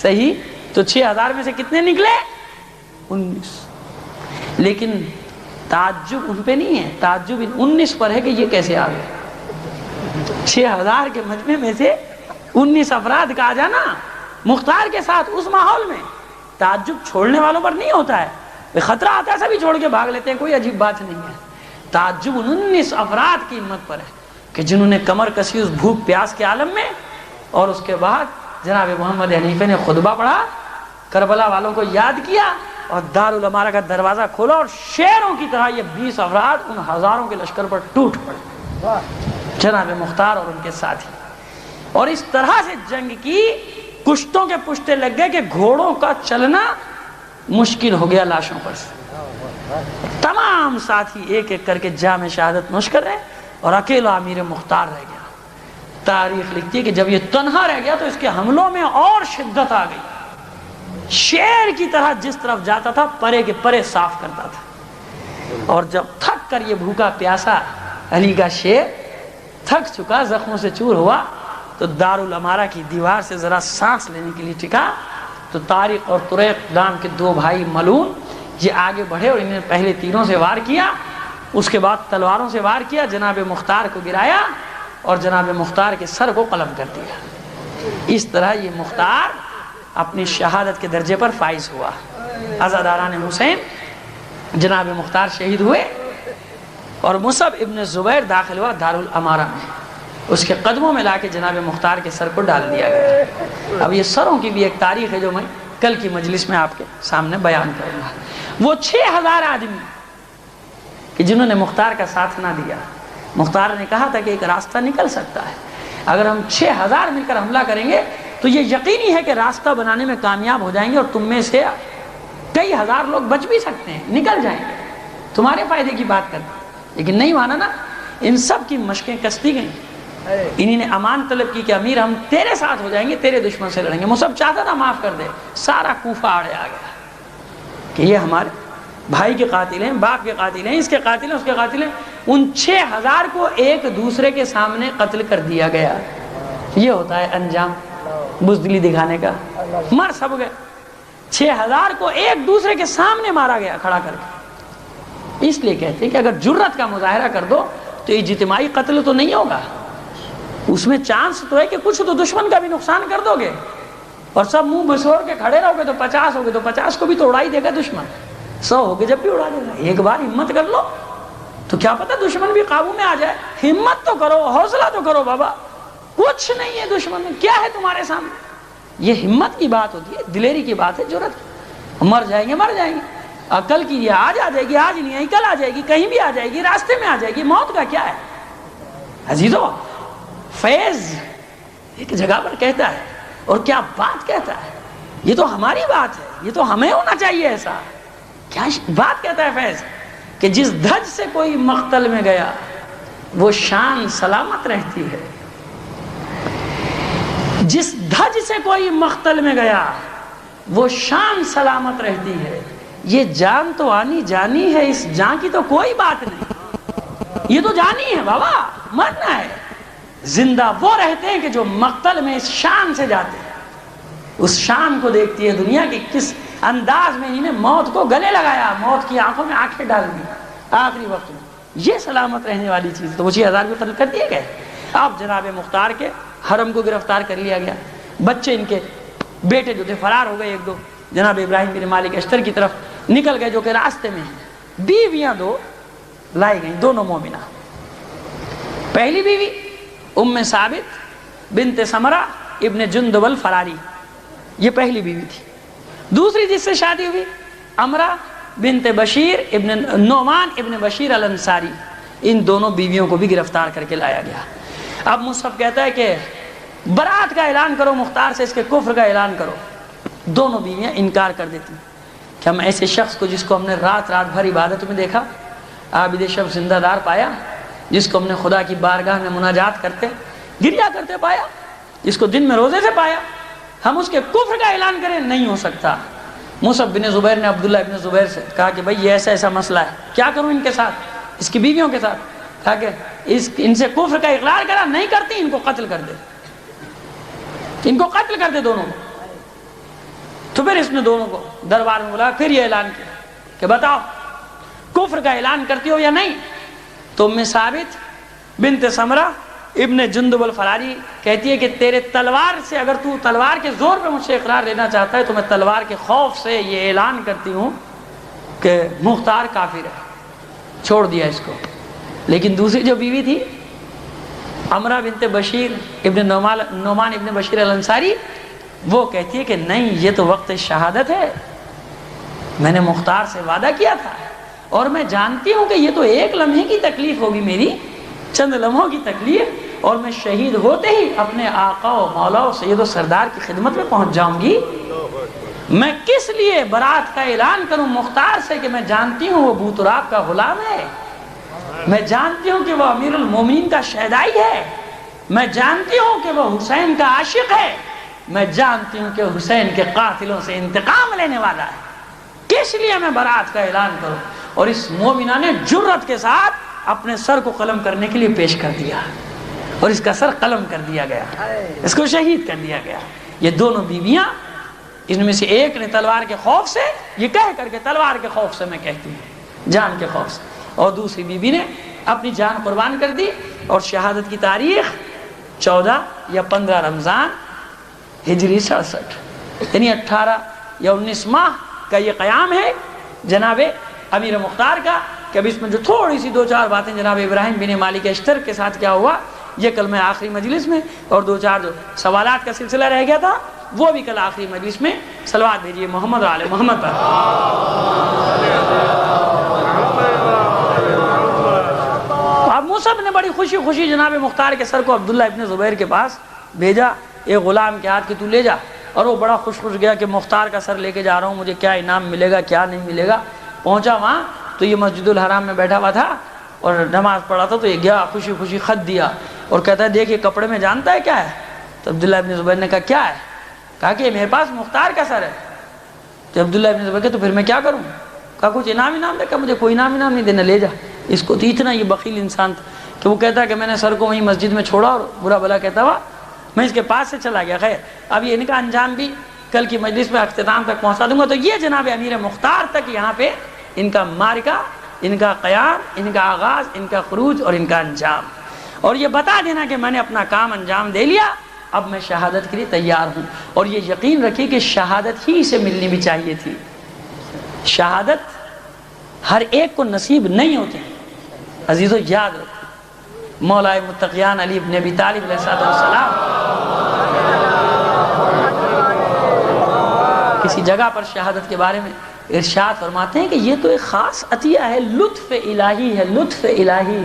صحیح، تو 6,000 میں سے کتنے نکلے؟ 19۔ لیکن تعجب ان پہ نہیں ہے، تعجب 19 پر ہے کہ یہ کیسے آ گئے۔ 6,000 کے مجمع میں سے 19 افراد کا آ جانا مختار کے ساتھ اس ماحول میں، تعجب چھوڑنے والوں پر نہیں ہوتا ہے، خطرہ آتا ہے سبھی چھوڑ کے بھاگ لیتے ہیں، کوئی عجیب بات نہیں ہے۔ تعجب 19 افراد کی ہمت پر ہے کہ جنہوں نے کمر کسی اس بھوک پیاس کے عالم میں، اور اس کے بعد جناب محمد حنیفہ نے خطبہ پڑھا، کربلا والوں کو یاد کیا، اور دارالامارہ کا دروازہ کھولا، اور شیروں کی طرح یہ 20 افراد ان ہزاروں کے لشکر پر ٹوٹ پڑے، جناب مختار اور ان کے ساتھی۔ اور اس طرح سے جنگ کی، کشتوں کے پشتے لگ گئے کہ گھوڑوں کا چلنا مشکل ہو گیا لاشوں پر سے۔ تمام ساتھی ایک ایک کر کے جام شہادت نوش کر رہے ہیں، اور اکیلا امیر مختار رہ گیا۔ تاریخ لکھتی ہے کہ جب یہ تنہا رہ گیا تو اس کے حملوں میں اور شدت آ گئی، شیر کی طرح جس طرف جاتا تھا پرے کے پرے صاف کرتا تھا، اور جب تھک کر یہ بھوکا پیاسا علی کا شیر تھک چکا، زخموں سے چور ہوا، تو دارالامارہ کی دیوار سے ذرا سانس لینے کے لیے ٹکا، تو طارق اور طریق نام کے دو بھائی ملعون یہ آگے بڑھے اور انہوں نے پہلے تیروں سے وار کیا، اس کے بعد تلواروں سے وار کیا، جناب مختار کو گرایا اور جناب مختار کے سر کو قلم کر دیا۔ اس طرح یہ مختار اپنی شہادت کے درجے پر فائز ہوا۔ عزاداران حسین جناب مختار شہید ہوئے اور مصعب ابن زبیر داخل ہوا دارالامارہ میں، اس کے قدموں میں لا کے جناب مختار کے سر کو ڈال دیا گیا۔ اب یہ سروں کی بھی ایک تاریخ ہے جو میں کل کی مجلس میں آپ کے سامنے بیان کروں گا۔ وہ 6000 آدمی کہ جنہوں نے مختار کا ساتھ نہ دیا، مختار نے کہا تھا کہ ایک راستہ نکل سکتا ہے، اگر ہم 6000 مل کر حملہ کریں گے تو یہ یقینی ہے کہ راستہ بنانے میں کامیاب ہو جائیں گے اور تم میں سے کئی ہزار لوگ بچ بھی سکتے ہیں، نکل جائیں گے، تمہارے فائدے کی بات کرتے۔ لیکن نہیں مانا نا، ان سب کی مشقیں کستی گئیں۔ انہی نے امان طلب کی کہ امیر ہم تیرے ساتھ ہو جائیں گے، تیرے دشمن سے لڑیں گے۔ مصعب چاہتا تھا معاف کر دے، سارا کوفہ آڑے آ گیا کہ یہ ہمارے بھائی کے قاتل ہیں، باپ کے قاتل ہیں، اس کے قاتل ہیں، اس کے قاتل ہیں۔ ان 6000 کو ایک دوسرے کے سامنے قتل کر دیا گیا۔ یہ ہوتا ہے انجام بزدلی دکھانے کا، مر سب گئے۔ 6000 کو ایک دوسرے کے سامنے مارا گیا کھڑا کر کے۔ اس لیے کہتے ہیں کہ اگر جرت کا مظاہرہ کر دو تو اجتماعی قتل تو نہیں ہوگا، اس میں چانس تو ہے کہ کچھ تو دشمن کا بھی نقصان کر دو گے، اور سب منہ بسور کے کھڑے رہو گے تو 50 ہو گے تو 50 کو بھی تو اڑا ہی دے گا دشمن، 100 ہو گے جب بھی اڑا دے گا۔ ایک بار ہمت کر لو تو کیا پتہ دشمن بھی قابو میں آ جائے۔ ہمت تو کرو، حوصلہ تو کرو بابا، کچھ نہیں ہے دشمن میں، کیا ہے تمہارے سامنے۔ یہ ہمت کی بات ہوتی ہے، دلیری کی بات ہے، جرت۔ مر جائیں گے مر جائیں گے، عقل کی یہ آج آ جائے گی، آج نہیں آئی کل آ جائے گی، کہیں بھی آ جائے گی، راستے میں آ جائے گی، موت کا کیا ہے۔ عزیزو، فیض ایک جگہ پر کہتا ہے، اور کیا بات کہتا ہے، یہ تو ہماری بات ہے، یہ تو ہمیں ہونا چاہیے ایسا۔ کیا بات کہتا ہے فیض کہ جس دھج سے کوئی مقتل میں گیا وہ شان سلامت رہتی ہے، جس دھج سے کوئی مقتل میں گیا وہ شان سلامت رہتی ہے۔ یہ جان تو آنی جانی ہے، اس جان کی تو کوئی بات نہیں، یہ تو جانی ہے بابا، مرنا ہے۔ زندہ وہ رہتے ہیں کہ جو مقتل میں اس شان سے جاتے ہیں۔ اس شان کو دیکھتی ہے دنیا کی کس انداز میں انہیں موت کو گلے لگایا، موت کی آنکھوں میں آنکھیں ڈال دی آخری وقت میں۔ یہ سلامت رہنے والی چیز تو وہ 6000 بھی قتل کر دیے گئے۔ اب جناب مختار کے حرم کو گرفتار کر لیا گیا، بچے ان کے بیٹے جو تھے فرار ہو گئے، ایک دو جناب ابراہیم بن مالک اشتر کی طرف نکل گئے جو کہ راستے میں ہیں۔ بیویاں دو لائی گئیں، دونوں مومنہ۔ پہلی بیوی ام ثابت بنت سمرہ ابن جندب الفراری، یہ پہلی بیوی تھی۔ دوسری جس سے شادی ہوئی امرہ بنت بشیر ابن نعمان ابن بشیر الانصاری، ان دونوں بیویوں کو بھی گرفتار کر کے لایا گیا۔ اب مصعب کہتا ہے کہ برات کا اعلان کرو مختار سے، اس کے کفر کا اعلان کرو۔ دونوں بیویاں انکار کر دیتی کہ ہم ایسے شخص کو جس کو ہم نے رات رات بھر عبادت میں دیکھا، عابد شب زندہ دار پایا، جس کو ہم نے خدا کی بارگاہ میں مناجات کرتے گریا کرتے پایا، جس کو دن میں روزے سے پایا، ہم اس کے کفر کا اعلان کریں، نہیں ہو سکتا۔ مصعب بن زبیر نے عبداللہ ابن زبیر سے کہا کہ بھائی یہ ایسا ایسا مسئلہ ہے، کیا کروں ان کے ساتھ، اس کی بیویوں کے ساتھ؟ کہا کہ ان سے کفر کا اقرار کرا، نہیں کرتی ان کو قتل کر دے، ان کو قتل کر دے دونوں کو۔ تو پھر اس نے دونوں کو دربار میں بلایا، پھر یہ اعلان کیا کہ بتاؤ کفر کا اعلان کرتی ہو یا نہیں؟ تو ام ثابت بنت سمرہ ابن جندب الفراری کہتی ہے کہ تیرے تلوار سے، اگر تو تلوار کے زور پہ مجھ سے اقرار لینا چاہتا ہے تو میں تلوار کے خوف سے یہ اعلان کرتی ہوں کہ مختار کافر ہے، چھوڑ دیا اس کو۔ لیکن دوسری جو بیوی تھی امرہ بنت بشیر ابن نعمان ابن بشیر الانصاری، وہ کہتی ہے کہ نہیں، یہ تو وقت شہادت ہے، میں نے مختار سے وعدہ کیا تھا، اور میں جانتی ہوں کہ یہ تو ایک لمحے کی تکلیف ہوگی میری، چند لمحوں کی تکلیف، اور میں شہید ہوتے ہی اپنے آقا و مولا و سید و سردار کی خدمت میں پہنچ جاؤں گی۔ میں کس لیے برات کا اعلان کروں مختار سے کہ میں جانتی ہوں وہ ابو تراب کا غلام ہے، میں جانتی ہوں کہ وہ امیر المومنین کا شہدائی ہے، میں جانتی ہوں کہ وہ حسین کا عاشق ہے، میں جانتی ہوں کہ حسین کے قاتلوں سے انتقام لینے والا ہے، کس لیے میں برات کا اعلان کروں؟ اور اس مومنہ نے جرت کے ساتھ اپنے سر کو قلم کرنے کے لیے پیش کر دیا، اور اس کا سر قلم کر دیا گیا، اس کو شہید کر دیا گیا۔ یہ دونوں بیویاں، ان میں سے ایک نے تلوار کے خوف سے، یہ کہہ کر کے تلوار کے خوف سے میں کہتی ہوں، جان کے خوف سے، اور دوسری بیوی نے اپنی جان قربان کر دی۔ اور شہادت کی تاریخ 14 یا 15 رمضان ہجری 67، یعنی 18 یا 19 ماہ کا یہ قیام ہے جناب امیر مختار کا، کہ اب اس میں جو تھوڑی سی 2-4 باتیں جناب ابراہیم بن مالک اشتر کے ساتھ کیا ہوا، یہ کل میں آخری مجلس میں، اور 2-4 جو سوالات کا سلسلہ رہ گیا تھا وہ بھی کل آخری مجلس میں۔ صلوات بھیجیے محمد و آل محمد پر۔ اب مصعب نے بڑی خوشی خوشی جناب مختار کے سر کو عبداللہ ابن زبیر کے پاس بھیجا، ایک غلام کے ہاتھ کہ تو لے جا، اور وہ بڑا خوش گیا کہ مختار کا سر لے کے جا رہا ہوں، مجھے کیا انعام ملے گا کیا نہیں ملے گا۔ پہنچا وہاں تو یہ مسجد الحرام میں بیٹھا ہوا تھا اور نماز پڑھا تھا، تو یہ گیا خوشی خوشی خط دیا اور کہتا ہے دیکھ یہ کپڑے میں جانتا ہے کیا ہے؟ تو عبداللہ ابن زبیر نے کہا کیا ہے؟ کہا کہ میرے پاس مختار کا سر ہے۔ تو عبداللہ ابن زبیر کہ تو پھر میں کیا کروں؟ کہا کچھ انعام دے؟ کہا مجھے کوئی انعام نہیں دینا، لے جا۔ اس کو تو اتنا یہ بخیل انسان تھا کہ وہ کہتا ہے کہ میں نے سر کو وہیں مسجد میں چھوڑا اور برا بلا کہتا ہوا میں اس کے پاس سے چلا گیا۔ خیر اب یہ ان کا انجام بھی کل کی مجلس میں اختتام تک پہنچا دوں گا۔ تو یہ جناب امیر مختار تک یہاں پہ ان کا معرکہ، ان کا قیام، ان کا آغاز، ان کا خروج اور ان کا انجام، اور یہ بتا دینا کہ میں نے اپنا کام انجام دے لیا، اب میں شہادت کے لیے تیار ہوں۔ اور یہ یقین رکھیے کہ شہادت ہی سے ملنی بھی چاہیے تھی، شہادت ہر ایک کو نصیب نہیں ہوتی۔ عزیزو یاد رکھو مولا متقیان علی بن ابی طالب علیہ السلام کسی جگہ پر شہادت کے بارے میں ارشاد فرماتے ہیں کہ یہ تو ایک خاص عطیہ ہے، لطف الہی ہے، لطف الہی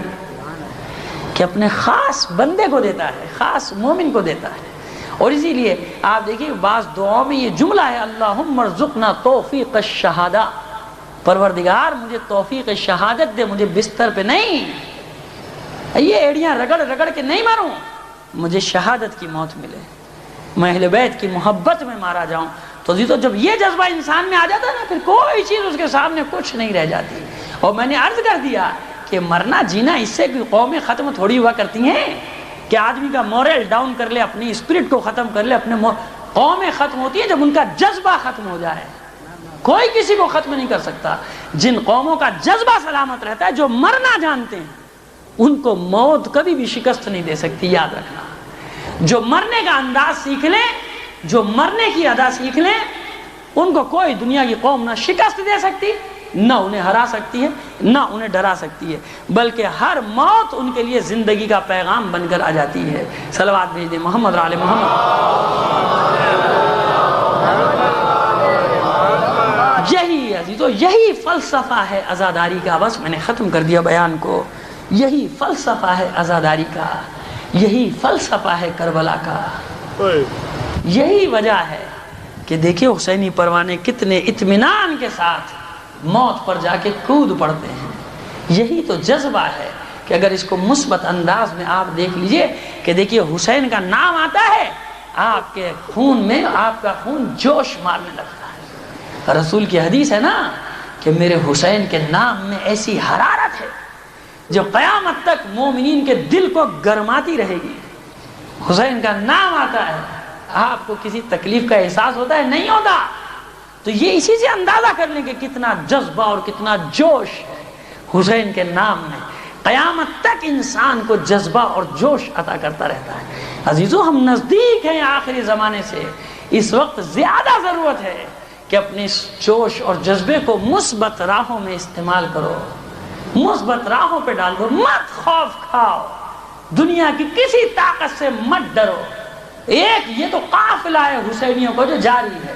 کہ اپنے خاص بندے کو دیتا ہے، خاص مومن کو دیتا ہے۔ اور اسی لیے آپ دیکھیے بعض دعاؤں میں یہ جملہ ہے اللہم ارزقنا توفیق الشہادہ، پروردگار مجھے توفیق شہادت دے، مجھے بستر پہ نہیں، یہ ایڑیاں رگڑ رگڑ کے نہیں مروں، مجھے شہادت کی موت ملے، میں اہل بیت کی محبت میں مارا جاؤں۔ تو جب یہ جذبہ انسان میں آ جاتا ہے نا، پھر کوئی چیز اس کے سامنے کچھ نہیں رہ جاتی۔ اور میں نے عرض کر دیا کہ مرنا جینا اس سے کوئی قومیں ختم تھوڑی ہوا کرتی ہیں کہ آدمی کا مورل ڈاؤن کر لے، اپنی اسپرٹ کو ختم کر لے، اپنے قومیں ختم ہوتی ہیں جب ان کا جذبہ ختم ہو جائے، کوئی کسی کو ختم نہیں کر سکتا۔ جن قوموں کا جذبہ سلامت رہتا ہے، جو مرنا جانتے ہیں، ان کو موت کبھی بھی شکست نہیں دے سکتی، یاد رکھنا۔ جو مرنے کا انداز سیکھ لیں، جو مرنے کی ادا سیکھ لیں، ان کو کوئی دنیا کی قوم نہ شکست دے سکتی، نہ انہیں ہرا سکتی ہے، نہ انہیں ڈرا سکتی ہے، بلکہ ہر موت ان کے لیے زندگی کا پیغام بن کر آ جاتی ہے۔ صلوات بھیج دیں محمد علی محمد۔ یہی عزیزو، یہی فلسفہ ہے عزاداری کا۔ بس میں نے ختم کر دیا بیان کو۔ یہی فلسفہ ہے عزاداری کا، یہی فلسفہ ہے کربلا کا۔ یہی وجہ ہے کہ دیکھیں حسینی پروانے کتنے اطمینان کے ساتھ موت پر جا کے کود پڑتے ہیں۔ یہی تو جذبہ ہے کہ اگر اس کو مثبت انداز میں آپ دیکھ لیجئے کہ دیکھیے حسین کا نام آتا ہے، آپ کے خون میں آپ کا خون جوش مارنے لگتا ہے۔ رسول کی حدیث ہے نا کہ میرے حسین کے نام میں ایسی حرارت ہے جو قیامت تک مومنین کے دل کو گرماتی رہے گی۔ حسین کا نام آتا ہے، آپ کو کسی تکلیف کا احساس ہوتا ہے؟ نہیں ہوتا۔ تو یہ اسی سے اندازہ کر لیں کہ کتنا جذبہ اور کتنا جوش ہے حسین کے نام میں۔ قیامت تک انسان کو جذبہ اور جوش عطا کرتا رہتا ہے۔ عزیزو ہم نزدیک ہیں آخری زمانے سے، اس وقت زیادہ ضرورت ہے کہ اپنے اس جوش اور جذبے کو مثبت راہوں میں استعمال کرو، مثبت راہوں پہ ڈال دو، مت خوف کھاؤ، دنیا کی کسی طاقت سے مت ڈرو۔ ایک یہ تو قافلہ ہے حسینیوں کو جو جاری ہے،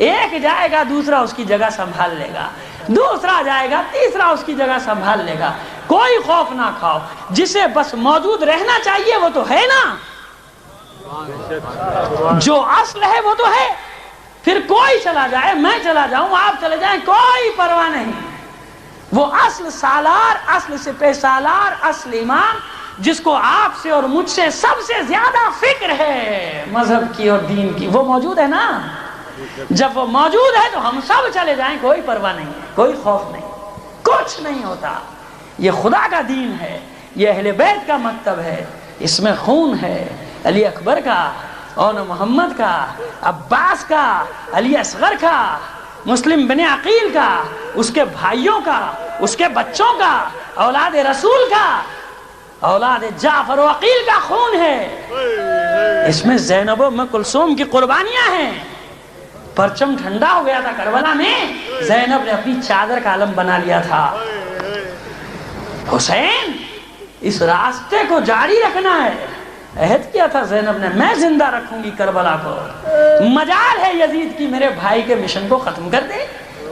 ایک جائے گا دوسرا اس کی جگہ سنبھال لے گا، دوسرا جائے گا تیسرا اس کی جگہ سنبھال لے گا۔ کوئی خوف نہ کھاؤ، جسے بس موجود رہنا چاہیے وہ تو ہے نا، جو اصل ہے وہ تو ہے۔ پھر کوئی چلا جائے، میں چلا جاؤں، آپ چلے جائیں، کوئی پرواہ نہیں۔ وہ اصل سالار، اصل سپہ سالار، اصل امام جس کو آپ سے اور مجھ سے سب سے زیادہ فکر ہے مذہب کی اور دین کی، وہ موجود ہے نا؟ جب وہ موجود ہے تو ہم سب چلے جائیں، کوئی پرواہ نہیں ہے، کوئی خوف نہیں، کچھ نہیں ہوتا۔ یہ خدا کا دین ہے، یہ اہل بیت کا مکتب ہے، اس میں خون ہے علی اکبر کا، اور محمد کا، عباس کا، علی اصغر کا، مسلم بن عقیل کا، اس کے بھائیوں کا، اس کے بچوں کا، اولاد رسول کا، اولاد جعفر و عقیل کا خون ہے۔ اس میں زینب و ام کلثوم کی قربانیاں ہیں۔ پرچم ٹھنڈا ہو گیا تھا کربلا میں، زینب نے اپنی چادر کا علم بنا لیا تھا۔ حسین اس راستے کو جاری رکھنا ہے، عہد کیا تھا زینب نے، میں زندہ رکھوں گی کربلا کو، مجال ہے یزید کی میرے بھائی کے مشن کو ختم کر دے۔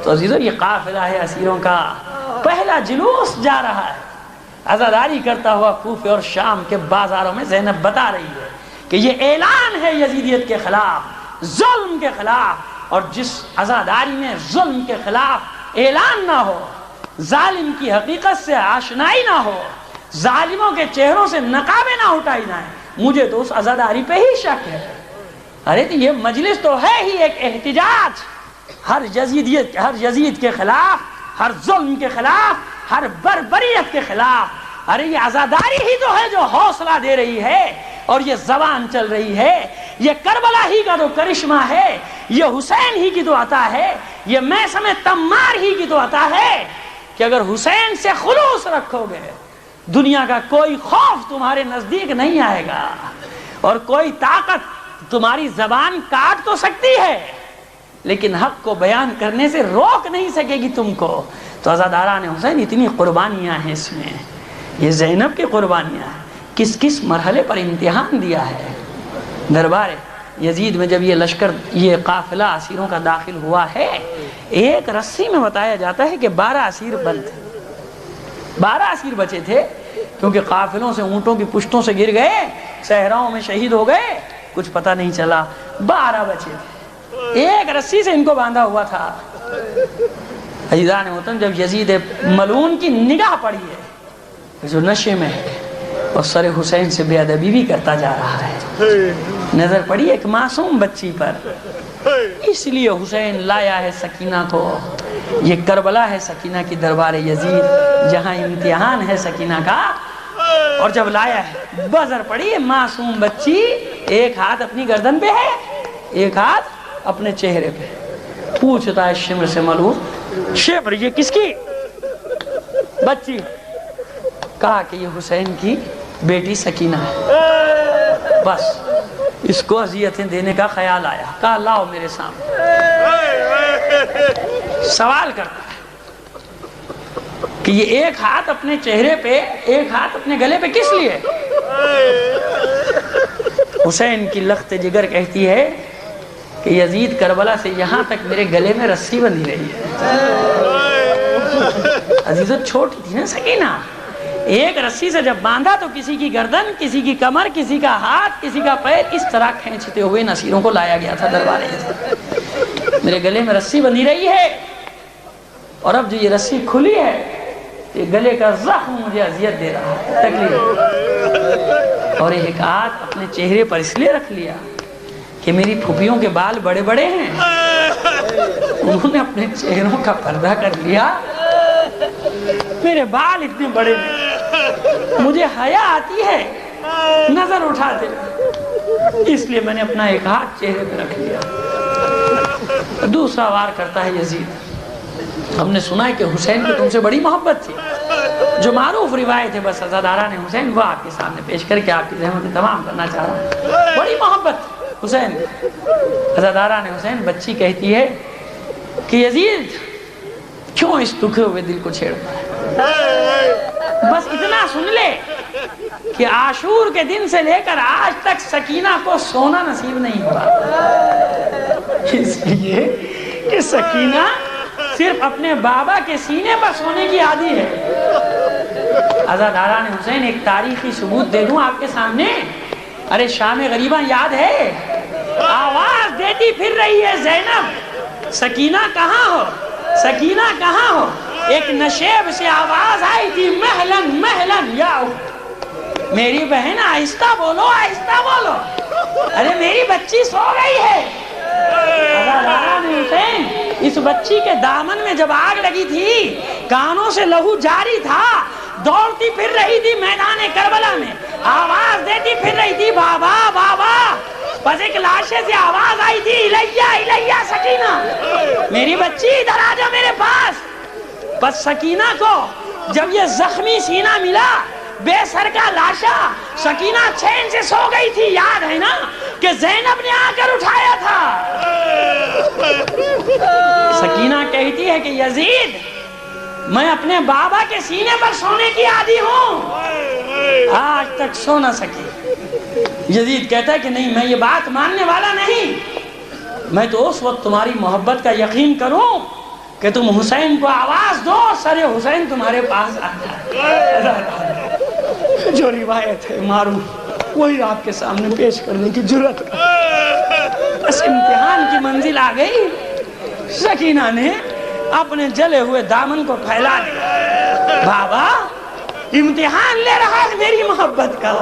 تو عزیزو یہ قافلہ ہے اسیروں کا، پہلا جلوس جا رہا ہے عزاداری کرتا ہوا کوفے اور شام کے بازاروں میں۔ زینب بتا رہی ہے کہ یہ اعلان ہے یزیدیت کے خلاف، ظلم کے خلاف، اور جس عزاداری میں ظلم کے خلاف اعلان نہ ہو، ظالم کی حقیقت سے آشنائی نہ ہو، ظالموں کے چہروں سے نقابیں نہ اٹھائی جائیں، مجھے تو اس عزاداری پہ ہی شک ہے۔ ارے تو یہ مجلس تو ہے ہی ایک احتجاج، ہر یزید کے خلاف، ہر ظلم کے خلاف، ہر بربریت کے خلاف۔ ارے یہ عزاداری ہی تو ہے جو حوصلہ دے رہی ہے، اور یہ زبان چل رہی ہے، یہ کربلا ہی کا تو کرشمہ ہے، یہ حسین ہی کی تو عطا ہے، یہ میثم تمار ہی کی تو عطا ہے کہ اگر حسین سے خلوص رکھو گے، دنیا کا کوئی خوف تمہارے نزدیک نہیں آئے گا، اور کوئی طاقت تمہاری زبان کاٹ تو سکتی ہے لیکن حق کو بیان کرنے سے روک نہیں سکے گی تم کو۔ تو عزاداران حسین اتنی قربانیاں ہیں اس میں، یہ زینب کی قربانیاں ہیں، کس کس مرحلے پر امتحان دیا ہے۔ دربار یزید میں جب یہ لشکر، یہ قافلہ اسیروں کا داخل ہوا ہے، ایک رسی میں بتایا جاتا ہے کہ 12 اسیر بند تھے، 12 اسیر بچے تھے، کیونکہ قافلوں سے اونٹوں کی پشتوں سے گر گئے، صحراؤں میں شہید ہو گئے، کچھ پتہ نہیں چلا، 12 بچے تھے، ایک رسی سے ان کو باندھا ہوا تھا۔ عزیزان محترم، جب یزید ملعون کی نگاہ پڑی ہے جو نشے میں ہے اور سر حسین سے بے ادبی بھی کرتا جا رہا ہے، نظر پڑی ایک معصوم بچی پر، اس لیے حسین لایا ہے سکینہ کو۔ یہ کربلا ہے سکینہ کی دربار یزید، جہاں امتحان ہے سکینہ کا، اور جب لایا ہے بزر پڑی ہے معصوم بچی، ایک ہاتھ اپنی گردن پہ ہے، ایک ہاتھ اپنے چہرے پہ، پوچھتا ہے شمر سے ملعون، شمر یہ کس کی بچی؟ کہا کہ یہ حسین کی بیٹی سکینہ ہے۔ بس اس کو اذیتیں دینے کا خیال آیا، کہا لاؤ میرے سامنے۔ سوال کرتا ہے کہ یہ ایک ہاتھ اپنے چہرے پہ، ایک ہاتھ اپنے گلے پہ کس لیے؟ حسین کی لخت جگر کہتی ہے کہ یزید کربلا سے یہاں تک میرے گلے میں رسی بندھی رہی ہے۔ عزیزت چھوٹی تھی نا سکینہ، ایک رسی سے جب باندھا تو کسی کی گردن، کسی کی کمر، کسی کا ہاتھ، کسی کا پیر، اس طرح کھینچتے ہوئے نصیروں کو لایا گیا تھا دربار یزید۔ میرے گلے میں رسی بندھی رہی ہے، اور اب جو یہ رسی کھلی ہے، یہ گلے کا زخم مجھے اذیت دے رہا ہے، تکلیف، اور ایک ہاتھ اپنے چہرے پر اس لیے رکھ لیا کہ میری پھوپھیوں کے بال بڑے بڑے ہیں، انہوں نے اپنے چہروں کا پردہ کر لیا، میرے بال اتنے بڑے ہیں، مجھے حیا آتی ہے نظر اٹھاتے، اس لیے میں نے اپنا ایک ہاتھ چہرے پہ رکھ لیا۔ دوسرا وار کرتا ہے یزید، ہم نے سنا ہے کہ حسین کی تم سے بڑی محبت تھی، جو معروف روایت ہے بس عزاداران حسین وہ آپ کے سامنے پیش کر کے آپ کی زحمت تمام کرنا چاہ رہا ہوں۔ بڑی محبت حسین، عزاداران حسین، بچی کہتی ہے کہ یزید کیوں اس دکھے ہوئے دل کو چھیڑتا ہے؟ بس اتنا سن لے کہ عاشور کے دن سے لے کر آج تک سکینہ کو سونا نصیب نہیں ہوا، اس لیے کہ سکینہ صرف اپنے بابا کے سینے پر سونے کی عادی ہے۔ عزاداران حسین، ایک تاریخی ثبوت دے دوں آپ کے سامنے، ارے شام غریبہ یاد ہے؟ آواز دیتی پھر رہی ہے زینب، سکینہ کہاں ہو، سکینہ کہاں ہو؟ ایک نشیب سے آواز آئی تھی، مہلن مہلن یا میری بہن آہستہ بولو، آہستہ بولو، ارے میری بچی سو گئی ہے۔ حسین اس بچی کے دامن میں جب آگ لگی تھی، کانوں سے لہو جاری تھا، دوڑتی پھر رہی تھی میدان کربلا میں، آواز دیتی پھر رہی تھی بابا بابا، بس ایک لاشے سے آواز آئی تھی الیہ الیہ سکینہ، میری بچی ادھر آ جا میرے پاس۔ بس سکینہ کو جب یہ زخمی سینہ ملا، بے سر کا لاشا، سکینہ چین سے سو گئی تھی، یاد ہے نا کہ زینب نے آ کر اٹھایا تھا۔ سکینہ کہتی ہے کہ یزید میں اپنے بابا کے سینے پر سونے کی عادی ہوں، آج تک سو نہ سکی۔ یزید کہتا ہے کہ نہیں، میں یہ بات ماننے والا نہیں، میں تو اس وقت تمہاری محبت کا یقین کروں کہ تم حسین کو آواز دو، سر حسین تمہارے پاس آ جائے۔ جو روایت ہے معروف وہی آپ کے سامنے پیش کرنے کی جرات کا۔ بس امتحان کی منزل آ گئی، سکینہ نے اپنے جلے ہوئے دامن کو پھیلا دیا۔ بابا امتحان لے رہا ہے میری محبت کا۔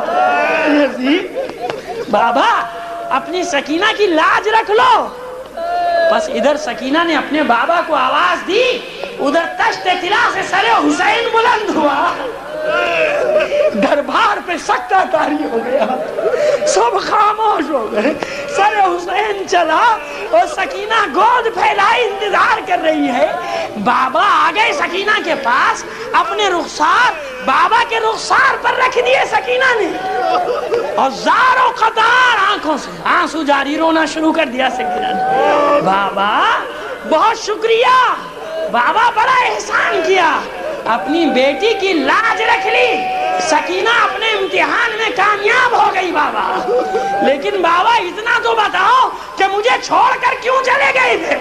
بابا اپنی سکینہ کی لاج رکھ لو۔ بس ادھر سکینہ نے اپنے بابا کو آواز دی، ادھر تشت طلا سے سر حسین بلند ہوا، دربار پہ سکتہ کاری ہو گیا، سب خاموش ہو گئے، سر حسین چلا اور سکینہ گود پھیلائی انتظار کر رہی ہے۔ بابا آ گئے سکینہ کے پاس، اپنے رخسار بابا کے رخسار پر رکھ دیے سکینہ نے، اور زار و قطار آنکھوں سے آنسو جاری، رونا شروع کر دیا سکینہ نے۔ بابا بہت شکریہ، بابا بڑا احسان کیا، اپنی بیٹی کی لاج رکھ لی، سکینہ اپنے امتحان میں کامیاب ہو گئی بابا۔ لیکن بابا اتنا تو بتاؤ کہ مجھے چھوڑ کر کیوں چلے گئے تھے؟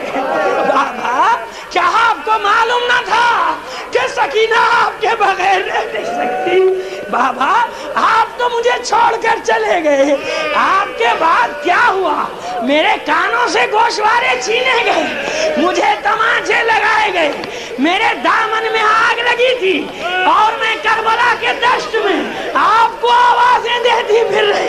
بابا کیا آپ کو معلوم نہ تھا کہ سکینہ آپ کے بغیر رہ نہیں سکتی؟ بابا آپ تو مجھے چھوڑ کر چلے گئے، آپ کے بعد کیا ہوا؟ میرے کانوں سے گوشوارے چھینے گئے، مجھے تماچے لگائے گئے، میرے دامن میں آگ لگی تھی، اور میں کربلا کے دشت میں آپ کو آوازیں دیتی پھر رہی